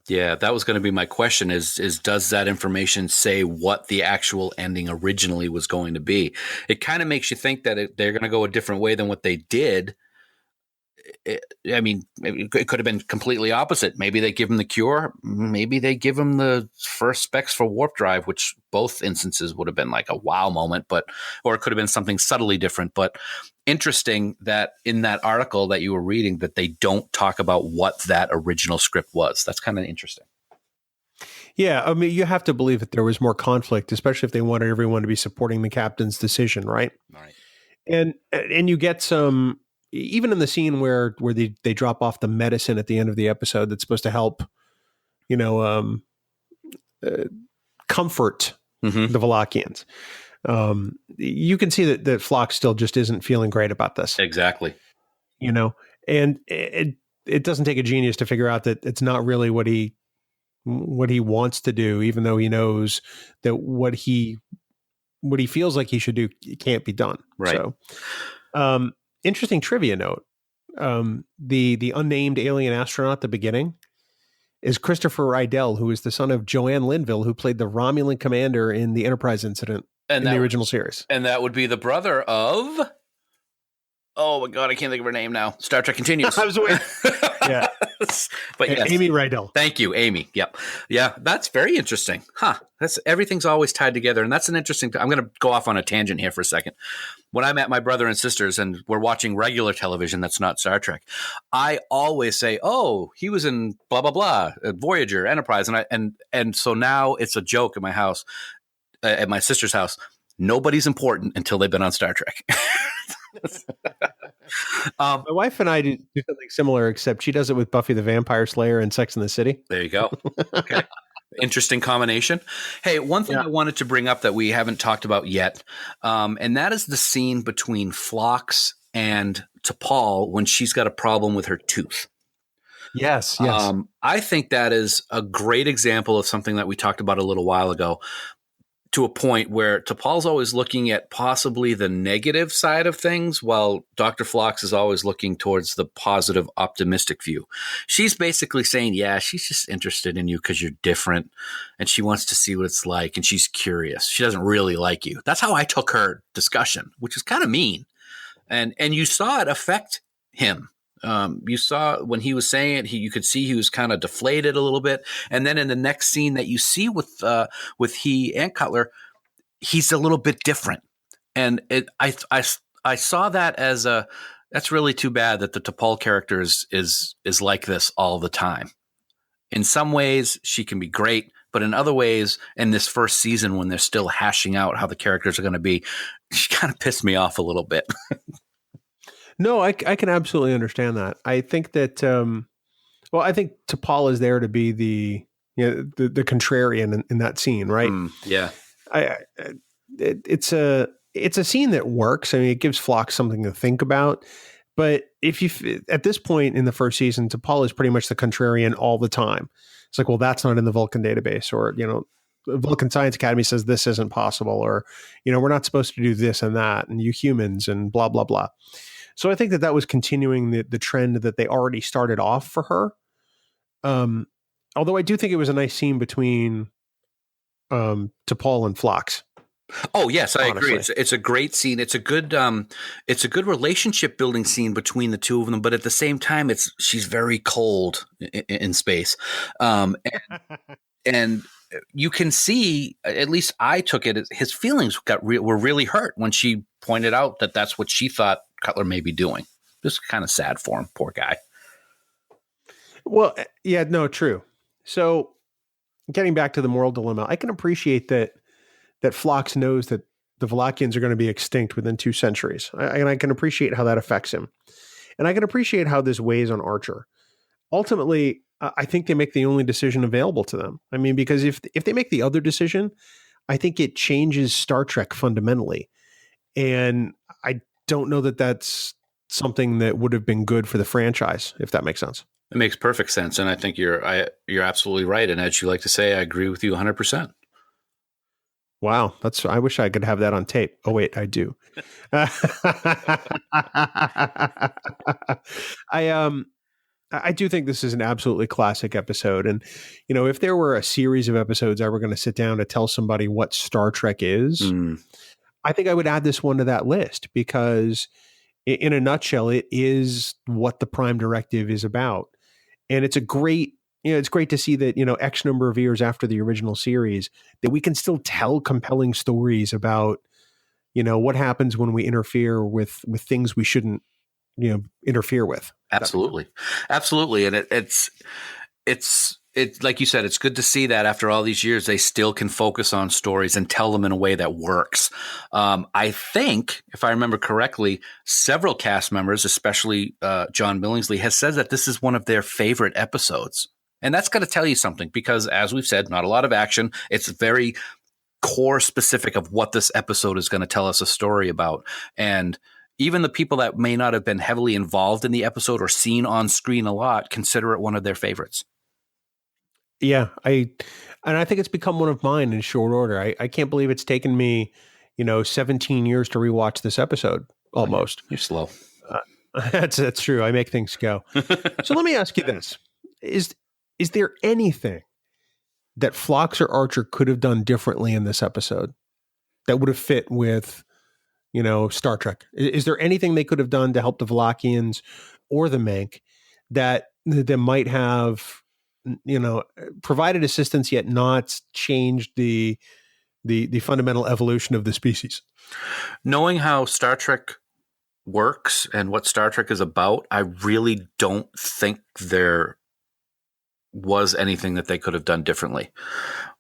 Yeah, that was going to be my question is does that information say what the actual ending originally was going to be? It kind of makes you think that they're going to go a different way than what they did. It could have been completely opposite. Maybe they give him the cure. Maybe they give him the first specs for warp drive, which both instances would have been like a wow moment, or it could have been something subtly different. But interesting that in that article that you were reading that they don't talk about what that original script was. That's kind of interesting. Yeah, you have to believe that there was more conflict, especially if they wanted everyone to be supporting the captain's decision, right? Right. And you get some. Even in the scene where they drop off the medicine at the end of the episode that's supposed to help, comfort the Valachians, you can see that Phlox still just isn't feeling great about this. Exactly. And it doesn't take a genius to figure out that it's not really what he wants to do, even though he knows that what he feels like he should do can't be done. Right. So, interesting trivia note. The unnamed alien astronaut at the beginning is Christopher Rydell, who is the son of Joanne Linville, who played the Romulan commander in the Enterprise incident in the original series. And that would be the brother of... Oh, my God, I can't think of her name now. Star Trek continues. I was waiting. Yeah. But yes. Amy Rydell. Thank you, Amy. Yep. Yeah, that's very interesting. Everything's always tied together. And that's an interesting... I'm going to go off on a tangent here for a second. When I met my brother and sisters and we're watching regular television that's not Star Trek, I always say, oh, he was in blah, blah, blah, Voyager, Enterprise. And so now it's a joke at my house, at my sister's house. Nobody's important until they've been on Star Trek. My wife and I do something similar, except she does it with Buffy the Vampire Slayer and Sex and the City. There you go. Okay. Interesting combination. Hey, one thing I wanted to bring up that we haven't talked about yet, and that is the scene between Phlox and T'Pol when she's got a problem with her tooth. Yes. I think that is a great example of something that we talked about a little while ago, to a point where T'Pol's always looking at possibly the negative side of things, while Dr. Phlox is always looking towards the positive, optimistic view. She's basically saying, yeah, she's just interested in you because you're different, and she wants to see what it's like, and she's curious. She doesn't really like you. That's how I took her discussion, which is kind of mean. And you saw it affect him. You saw when he was saying it, you could see he was kind of deflated a little bit. And then in the next scene that you see with he and Cutler, he's a little bit different. And I saw that as that's really too bad that the T'Pol character is like this all the time. In some ways, she can be great, but in other ways, in this first season, when they're still hashing out how the characters are going to be, she kind of pissed me off a little bit. No, I can absolutely understand that. I think that, I think T'Pol is there to be the contrarian in that scene, right? Yeah. It's a scene that works. I mean, it gives Phlox something to think about. But if you, at this point in the first season, T'Pol is pretty much the contrarian all the time. It's like, well, that's not in the Vulcan database, or, the Vulcan Science Academy says this isn't possible, or, we're not supposed to do this and that, and you humans, and blah, blah, blah. So I think that was continuing the trend that they already started off for her. Although I do think it was a nice scene between T'Pol and Phlox. Oh yes, I honestly agree. It's a great scene. It's a good relationship building scene between the two of them. But at the same time, she's very cold in space, and you can see, at least I took it, his feelings were really hurt when she pointed out that that's what she thought Cutler may be doing. Just kind of sad for him, poor guy. Well, yeah, no, true. So, getting back to the moral dilemma, I can appreciate that Phlox knows that the Valakians are going to be extinct within 2 centuries. And I can appreciate how that affects him. And I can appreciate how this weighs on Archer. Ultimately, I think they make the only decision available to them. I mean, because if they make the other decision, I think it changes Star Trek fundamentally. And I don't know that that's something that would have been good for the franchise, if that makes sense. It makes perfect sense. And I think you're absolutely right. And as you like to say, I agree with you 100%. Wow, I wish I could have that on tape. Oh wait, I do. I do think this is an absolutely classic episode. And, if there were a series of episodes I were going to sit down to tell somebody what Star Trek is, I think I would add this one to that list, because in a nutshell, it is what the Prime Directive is about. And it's it's great to see that, X number of years after the original series, that we can still tell compelling stories about, what happens when we interfere with things we shouldn't, interfere with. Absolutely. Absolutely. And it's like you said, it's good to see that after all these years, they still can focus on stories and tell them in a way that works. I think, if I remember correctly, several cast members, especially John Billingsley, has said that this is one of their favorite episodes. And that's got to tell you something, because as we've said, not a lot of action. It's very core specific of what this episode is going to tell us a story about. And even the people that may not have been heavily involved in the episode or seen on screen a lot consider it one of their favorites. Yeah, I think it's become one of mine in short order. I can't believe it's taken me, 17 years to rewatch this episode almost. You're slow. That's true. I make things go. So let me ask you this. Is there anything that Phlox or Archer could have done differently in this episode that would have fit with, Star Trek? Is there anything they could have done to help the Valakians or the Mank that might have, provided assistance yet not changed the fundamental evolution of the species? Knowing how Star Trek works and what Star Trek is about, I really don't think there was anything that they could have done differently.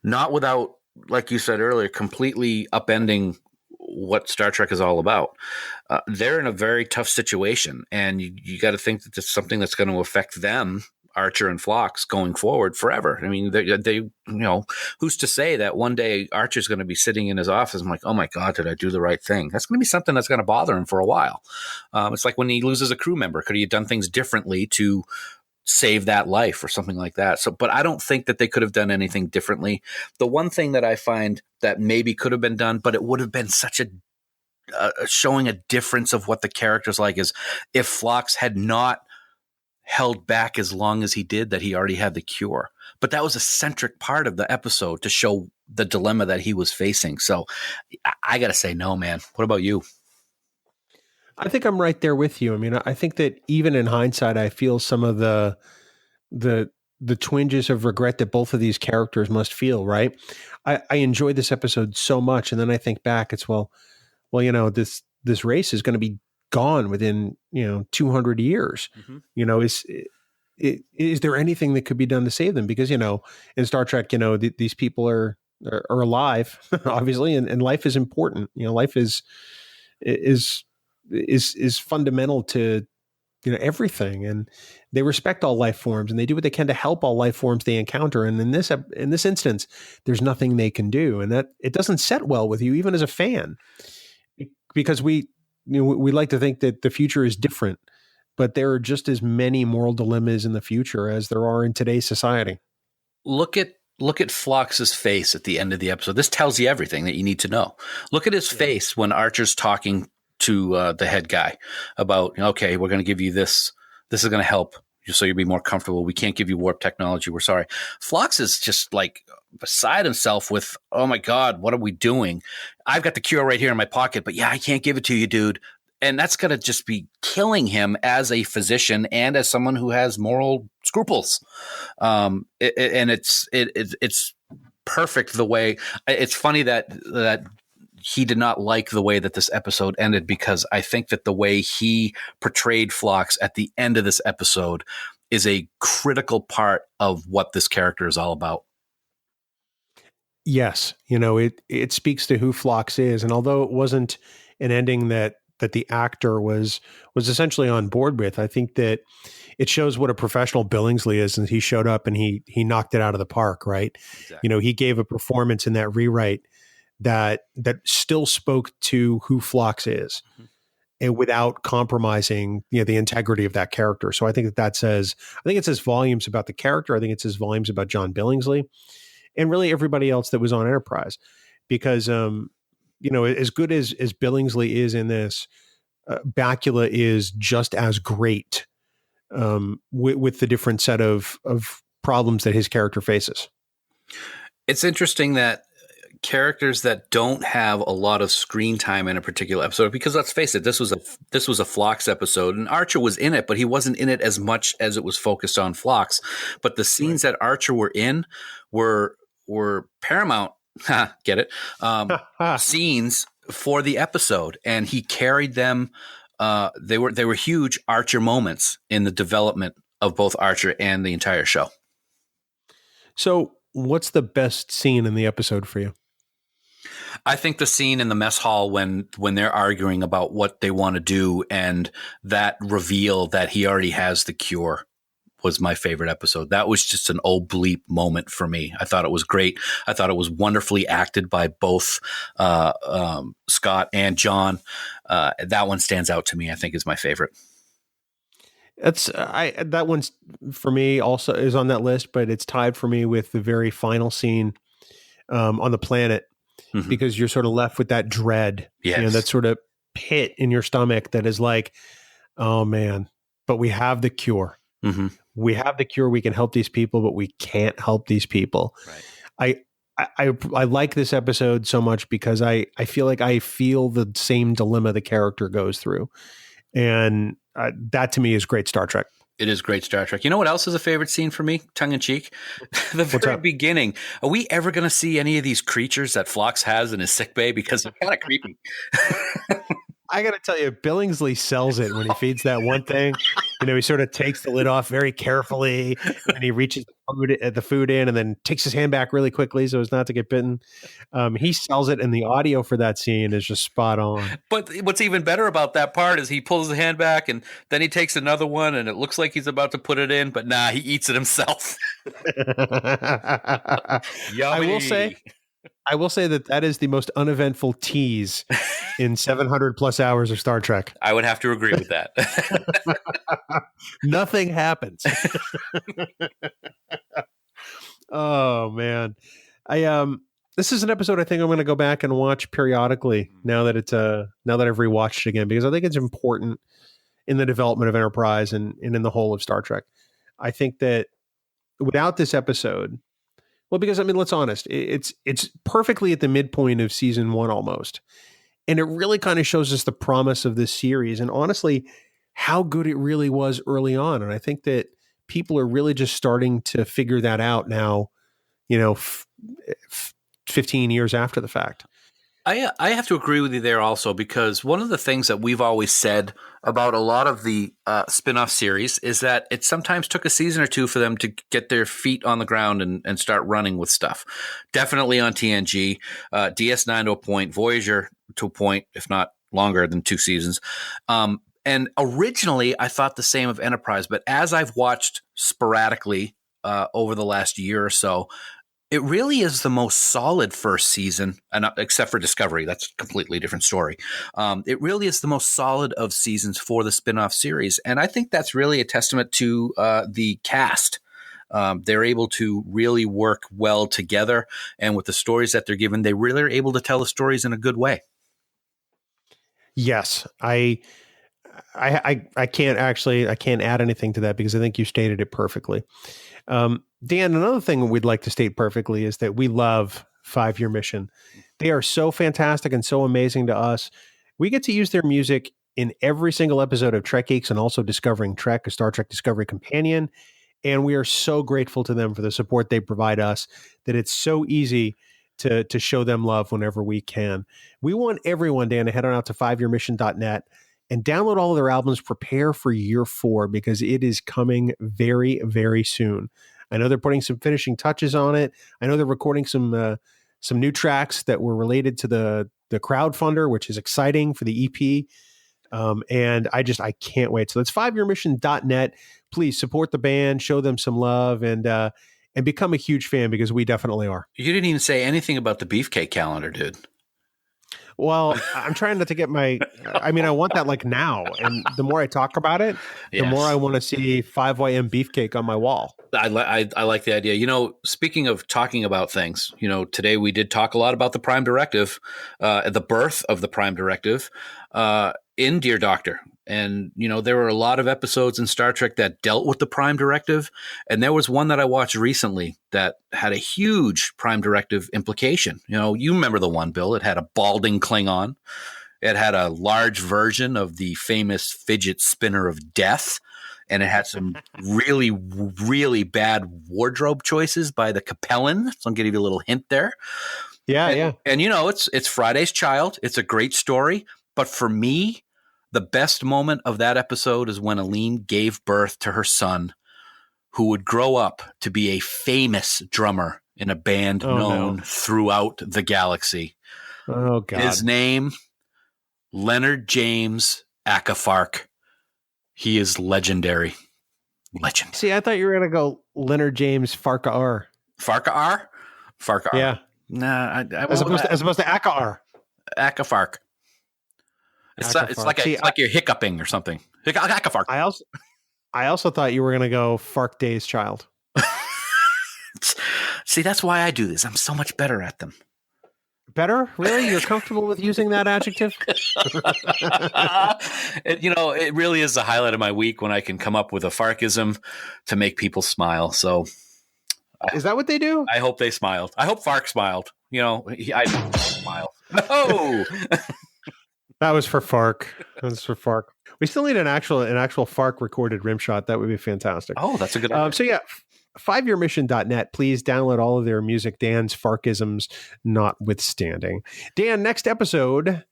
Not without, like you said earlier, completely upending what Star Trek is all about. They're in a very tough situation, and you got to think that it's something that's going to affect them, Archer and Phlox, going forward forever. I mean, they who's to say that one day Archer's going to be sitting in his office and like, oh my God, did I do the right thing? That's going to be something that's going to bother him for a while. It's like when he loses a crew member. Could he have done things differently to save that life or something like that? So, but I don't think that they could have done anything differently. The one thing that I find that maybe could have been done, but it would have been such a showing a difference of what the character's like, is if Phlox had not held back as long as he did, that he already had the cure. But that was a centric part of the episode to show the dilemma that he was facing. So I got to say no, man. What about you? I think I'm right there with you. I mean, I think that even in hindsight, I feel some of the twinges of regret that both of these characters must feel, right? I enjoyed this episode so much. And then I think back, it's, well, well, this race is going to be gone within 200 years. Is there anything that could be done to save them? Because in Star Trek, these people are alive, obviously, and life is important. Life is fundamental to everything, and they respect all life forms, and they do what they can to help all life forms they encounter. And in this instance, there's nothing they can do, and that it doesn't set well with you, even as a fan, because we like to think that the future is different, but there are just as many moral dilemmas in the future as there are in today's society. Look at Phlox's face at the end of the episode. This tells you everything that you need to know. Look at his face when Archer's talking to the head guy about, okay, we're going to give you this. This is going to help you so you'll be more comfortable. We can't give you warp technology. We're sorry. Phlox is just like beside himself with, oh my God, what are we doing? I've got the cure right here in my pocket, but I can't give it to you, dude. And that's going to just be killing him as a physician and as someone who has moral scruples. It's perfect the way. It's funny that he did not like the way that this episode ended, because I think that the way he portrayed Phlox at the end of this episode is a critical part of what this character is all about. Yes. It speaks to who Phlox is. And although it wasn't an ending that the actor was essentially on board with, I think that it shows what a professional Billingsley is. And he showed up and he knocked it out of the park, right? Exactly. He gave a performance in that rewrite that still spoke to who Phlox is, and without compromising, the integrity of that character. So I think it says volumes about the character. I think it says volumes about John Billingsley and really everybody else that was on Enterprise, because, as good as Billingsley is in this, Bakula is just as great, with the different set of problems that his character faces. It's interesting that characters that don't have a lot of screen time in a particular episode, because let's face it, this was a Phlox episode, and Archer was in it, but he wasn't in it as much as it was focused on Phlox. But the scenes that Archer were in were paramount. Get it? Scenes for the episode, and he carried them. They were huge Archer moments in the development of both Archer and the entire show. So, what's the best scene in the episode for you? I think the scene in the mess hall when they're arguing about what they want to do, and that reveal that he already has the cure, was my favorite episode. That was just an old bleep moment for me. I thought it was great. I thought it was wonderfully acted by both Scott and John. That one stands out to me. I think is my favorite. That one's for me also is on that list, but it's tied for me with the very final scene on the planet, because you're sort of left with that dread, that sort of pit in your stomach that is like, oh man, but we have the cure. We have the cure. We can help these people, but we can't help these people. Right. I like this episode so much because I feel like I feel the same dilemma the character goes through. And that to me is great Star Trek. It is great Star Trek. You know what else is a favorite scene for me? Tongue in cheek. The very beginning. Are we ever going to see any of these creatures that Phlox has in his sickbay? Because they're kind of creepy. I got to tell you, Billingsley sells it when he feeds that one thing. He sort of takes the lid off very carefully, and he reaches the food in and then takes his hand back really quickly so as not to get bitten. He sells it, and the audio for that scene is just spot on. But what's even better about that part is he pulls the hand back, and then he takes another one, and it looks like he's about to put it in, but nah, he eats it himself. Yummy. I will say that is the most uneventful tease in 700 plus hours of Star Trek. I would have to agree with that. Nothing happens. Oh man. This is an episode I think I'm going to go back and watch periodically now that I've rewatched it again, because I think it's important in the development of Enterprise and in the whole of Star Trek. I think that without this episode, well, because let's be honest, it's perfectly at the midpoint of season 1 almost. And it really kind of shows us the promise of this series and honestly how good it really was early on. And I think that people are really just starting to figure that out now, 15 years after the fact. I have to agree with you there also, because one of the things that we've always said about a lot of the spin-off series is that it sometimes took a season or two for them to get their feet on the ground and start running with stuff. Definitely on TNG, DS9 to a point, Voyager to a point, if not longer than 2 seasons. And originally I thought the same of Enterprise, but as I've watched sporadically over the last year or so, it really is the most solid first season, and except for Discovery, that's a completely different story. It really is the most solid of seasons for the spinoff series, and I think that's really a testament to the cast. They're able to really work well together, and with the stories that they're given, they really are able to tell the stories in a good way. Yes, I can't add anything to that because I think you stated it perfectly. Dan, another thing we'd like to state perfectly is that we love 5-Year Mission. They are so fantastic and so amazing to us. We get to use their music in every single episode of Trek Geeks and also Discovering Trek, a Star Trek Discovery companion. And we are so grateful to them for the support they provide us that it's so easy to show them love whenever we can. We want everyone, Dan, to head on out to 5yearmission.net and download all of their albums. Prepare for year 4 because it is coming very, very soon. I know they're putting some finishing touches on it. I know they're recording some new tracks that were related to the crowdfunder, which is exciting for the EP. And I can't wait. So that's 5yearmission.net. Please support the band, show them some love, and become a huge fan because we definitely are. You didn't even say anything about the Beefcake calendar, dude. Well, I'm trying not to get I want that like now. And the more I talk about it, the more I want to see 5YM Beefcake on my wall. I like the idea. Speaking of talking about things, today we did talk a lot about the Prime Directive, the birth of the Prime Directive in Dear Doctor. And, there were a lot of episodes in Star Trek that dealt with the Prime Directive. And there was one that I watched recently that had a huge Prime Directive implication. You remember the one, Bill. It had a balding Klingon. It had a large version of the famous fidget spinner of death. And it had some really, really bad wardrobe choices by the Capellan. So I'm giving you a little hint there. Yeah. And it's Friday's Child. It's a great story. But for me, the best moment of that episode is when Aline gave birth to her son, who would grow up to be a famous drummer in a band known throughout the galaxy. Oh, God. His name, Leonard James Akafark. He is legendary. Legend. See, I thought you were going to go Leonard James Farquhar. Farquhar? Farquhar. Yeah. Nah, as opposed to Akaar. Akafark. It's like you're hiccuping or something. Akafark. I also thought you were going to go Fark Day's Child. See, that's why I do this. I'm so much better at them. Better? Really? You're comfortable with using that adjective? It really is the highlight of my week when I can come up with a Farkism to make people smile. So, is that what they do? I hope they smiled. I hope Fark smiled. I smile. No. That was for Fark. We still need an actual Fark recorded rim shot. That would be fantastic. Oh, that's a good idea. So yeah, 5yearmission.net. Please download all of their music. Dan's Farkisms notwithstanding. Dan, next episode,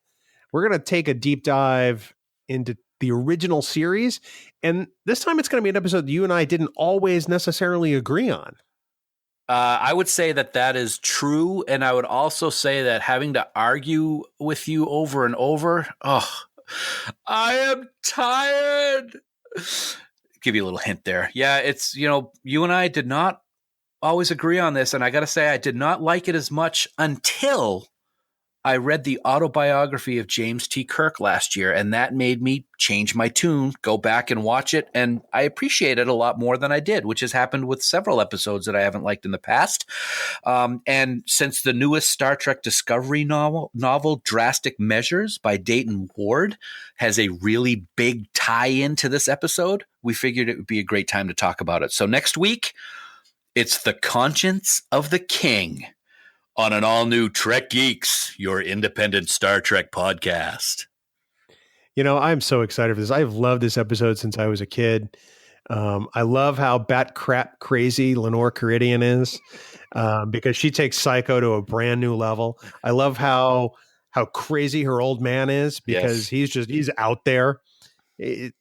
we're going to take a deep dive into the original series. And this time it's going to be an episode you and I didn't always necessarily agree on. I would say that is true. And I would also say that having to argue with you over and over, I am tired. Give you a little hint there. Yeah, it's, you and I did not always agree on this. And I got to say, I did not like it as much until I read the autobiography of James T. Kirk last year, and that made me change my tune, go back and watch it, and I appreciate it a lot more than I did, which has happened with several episodes that I haven't liked in the past. And since the newest Star Trek Discovery novel Drastic Measures by Dayton Ward has a really big tie-in to this episode, we figured it would be a great time to talk about it. So next week, it's The Conscience of the King on an all-new Trek Geeks, your independent Star Trek podcast. I'm so excited for this. I've loved this episode since I was a kid. I love how bat crap crazy Lenore Caridian is because she takes Psycho to a brand new level. I love how how crazy her old man is because he's out there. He's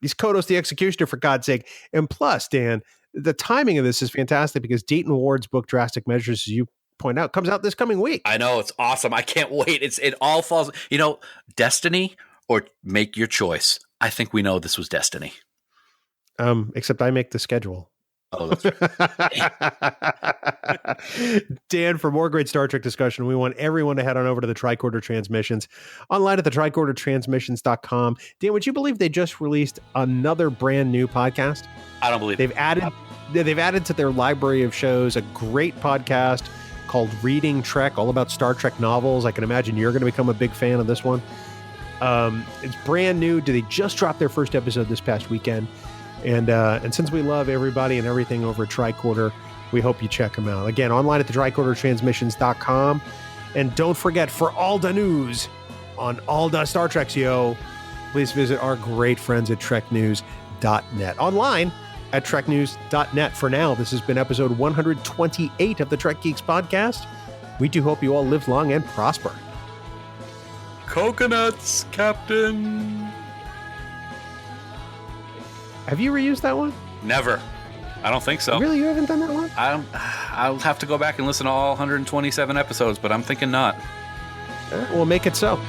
Kodos the Executioner, for God's sake. And plus, Dan, the timing of this is fantastic because Dayton Ward's book, Drastic Measures, as you point out, comes out this coming week. I know. It's awesome. I can't wait. It all falls, destiny or make your choice. I think we know this was destiny. Except I make the schedule. Oh, that's right. Dan, for more great Star Trek discussion, we want everyone to head on over to the Tricorder Transmissions online at the tricordertransmissions.com. Dan, would you believe they just released another brand new podcast? I don't believe they've added to their library of shows a great podcast called Reading Trek, all about Star Trek novels. I can imagine you're going to become a big fan of this one. It's brand new. They just dropped their first episode this past weekend. And since we love everybody and everything over at Tricorder, we hope you check them out. Again, online at the tricordertransmissions.com. And don't forget, for all the news on all the Star Treks, please visit our great friends at treknews.net. Online at treknews.net. For now, this has been episode 128 of the Trek Geeks podcast. We do hope you all live long and prosper. Coconuts, Captain. Have you reused that one? Never. I don't think so. Really? You haven't done that one? I'll have to go back and listen to all 127 episodes, but I'm thinking not. We'll make it so.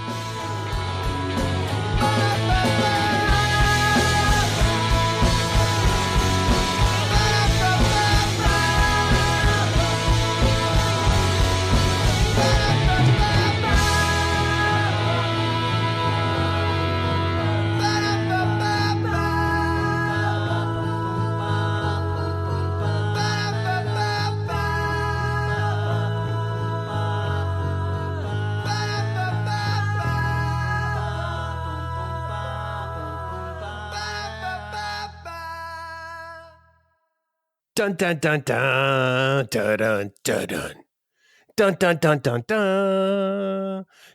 Dun dun dun dun dun dun dun dun dun dun dun dun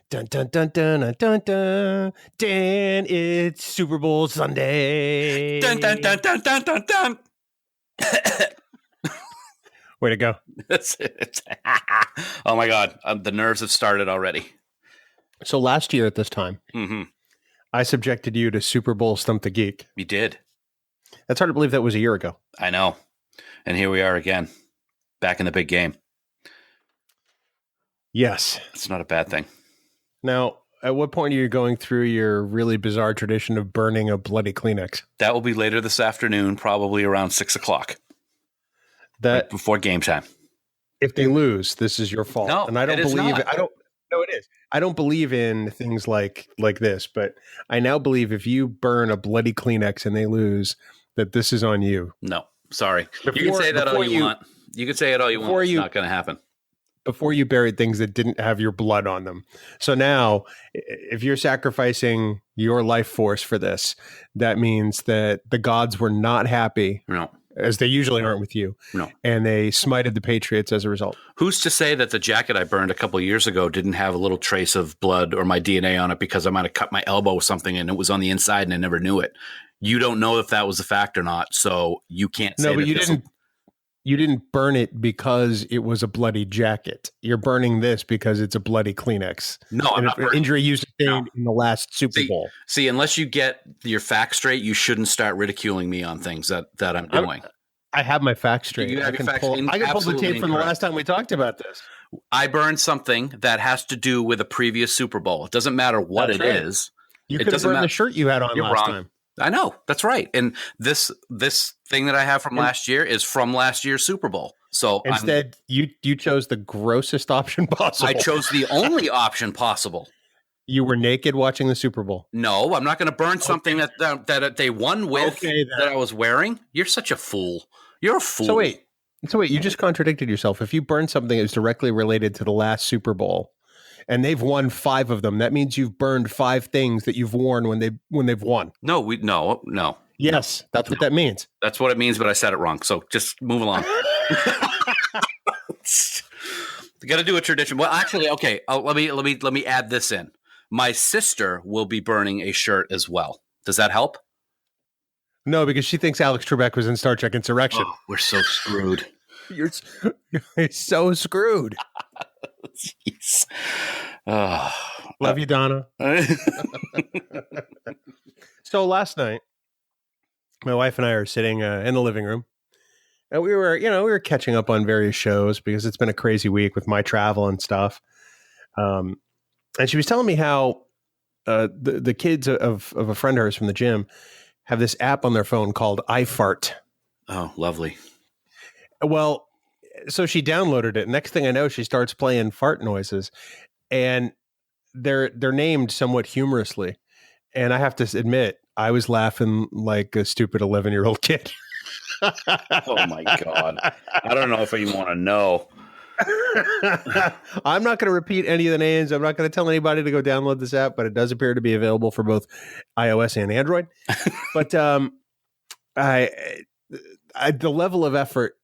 dun dun dun dun dun dun dun. Dan, it's Super Bowl Sunday. Dun dun dun dun dun dun dun. Way to go! That's it. Oh my God, the nerves have started already. So last year at this time, I subjected you to Super Bowl Stump the Geek. You did. That's hard to believe that was a year ago. I know. And here we are again, back in the big game. Yes. It's not a bad thing. Now, at what point are you going through your really bizarre tradition of burning a bloody Kleenex? That will be later this afternoon, probably around 6 o'clock. Right before game time. If they lose, this is your fault. No, and I don't believe it. No, it is. I don't believe in things like this, but I now believe if you burn a bloody Kleenex and they lose, that this is on you. No. Sorry. You can say that all you want. You can say it all you want. It's not going to happen. Before you buried things that didn't have your blood on them. So now, if you're sacrificing your life force for this, that means that the gods were not happy. No. As they usually aren't with you. No. And they smited the Patriots as a result. Who's to say that the jacket I burned a couple of years ago didn't have a little trace of blood or my DNA on it because I might have cut my elbow or something and it was on the inside and I never knew it? You don't know if that was a fact or not, so you can't say. No, but you didn't burn it because it was a bloody jacket. You're burning this because it's a bloody Kleenex. No, I'm not an injury you sustained in the last Super Bowl. See, unless you get your facts straight, you shouldn't start ridiculing me on things that I'm doing. I have my facts straight. I can pull the tape from the last time we talked about this. I burned something that has to do with a previous Super Bowl. It doesn't matter what it is. You could have burned the shirt you had on last time. I know. That's right. And this thing that I have from last year is from last year's Super Bowl. So instead, you chose the grossest option possible. I chose the only option possible. You were naked watching the Super Bowl. No, I'm not going to burn something that they won with that I was wearing. You're such a fool. You're a fool. So wait, you just contradicted yourself. If you burn something that's directly related to the last Super Bowl, and they've won 5 of them, that means you've burned 5 things that you've worn when they've won. No. Yes, that's what that means. That's what it means, but I said it wrong. So just move along. You got to do a tradition. Well, actually, okay. Let me add this in. My sister will be burning a shirt as well. Does that help? No, because she thinks Alex Trebek was in Star Trek Insurrection. Oh, we're so screwed. You're so screwed. Jeez. Love you, Donna. So last night, my wife and I are sitting in the living room, and we were catching up on various shows because it's been a crazy week with my travel and stuff. And she was telling me how the kids of a friend of hers from the gym have this app on their phone called iFart. Oh, lovely. Well, so she downloaded it. Next thing I know, she starts playing fart noises, and they're named somewhat humorously. And I have to admit, I was laughing like a stupid 11-year-old kid. Oh my God. I don't know if I even want to know. I'm not going to repeat any of the names. I'm not going to tell anybody to go download this app, but it does appear to be available for both iOS and Android. But the level of effort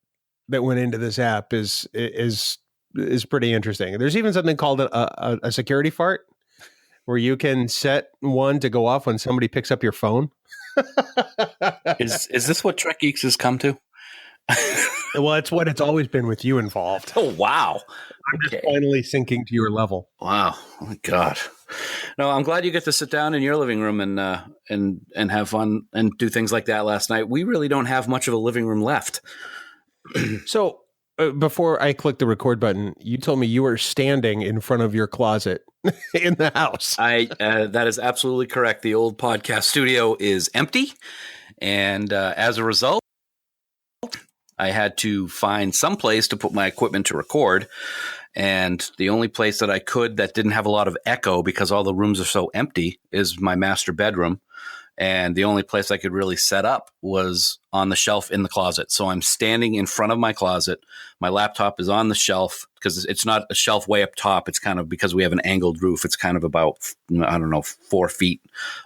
that went into this app is pretty interesting. There's even something called a security fart, where you can set one to go off when somebody picks up your phone. Is this what Trek Geeks has come to? Well, it's what it's always been with you involved. Oh, wow. I'm just finally sinking to your level. Wow. Oh my God. No, I'm glad you get to sit down in your living room and have fun and do things like that last night. We really don't have much of a living room left. So before I click the record button, you told me you were standing in front of your closet in the house. That is absolutely correct. The old podcast studio is empty. And as a result, I had to find some place to put my equipment to record. And the only place that I could that didn't have a lot of echo, because all the rooms are so empty, is my master bedroom. And the only place I could really set up was on the shelf in the closet. So I'm standing in front of my closet. My laptop is on the shelf, because it's not a shelf way up top. It's kind of, because we have an angled roof, it's kind of about, 4 feet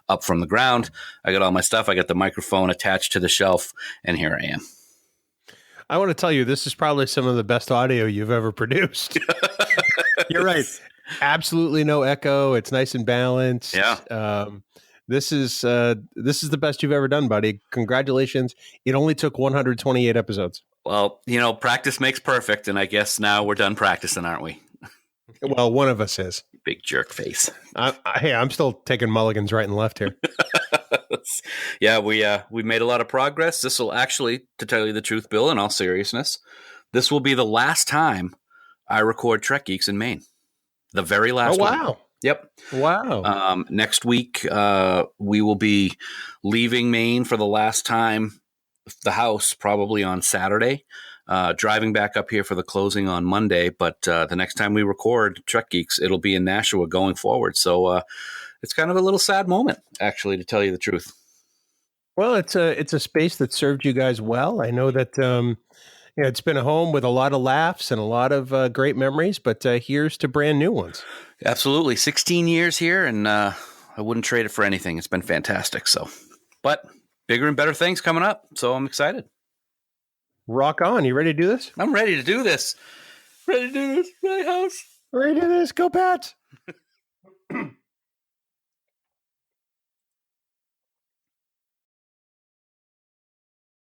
up from the ground. I got all my stuff. I got the microphone attached to the shelf, and here I am. I want to tell you, this is probably some of the best audio you've ever produced. You're right. Absolutely no echo. It's nice and balanced. Yeah. This is the best you've ever done, buddy. Congratulations. It only took 128 episodes. Well, practice makes perfect. And I guess now we're done practicing, aren't we? Well, one of us is. Big jerk face. Hey, I'm still taking mulligans right and left here. Yeah, we made a lot of progress. This will actually, to tell you the truth, Bill, in all seriousness, this will be the last time I record Trek Geeks in Maine. The very last one. Oh, wow. Yep. Wow. Next week, we will be leaving Maine for the last time, the house, probably on Saturday, driving back up here for the closing on Monday. But the next time we record Trek Geeks, it'll be in Nashua going forward. So it's kind of a little sad moment, actually, to tell you the truth. Well, it's a space that served you guys well. I know that it's been a home with a lot of laughs and a lot of great memories, but here's to brand new ones. Absolutely. 16 years here, and I wouldn't trade it for anything. It's been fantastic. So, but bigger and better things coming up, so I'm excited. Rock on. You ready to do this? I'm ready to do this. Ready to do this. My house. Ready to do this. Go Pats.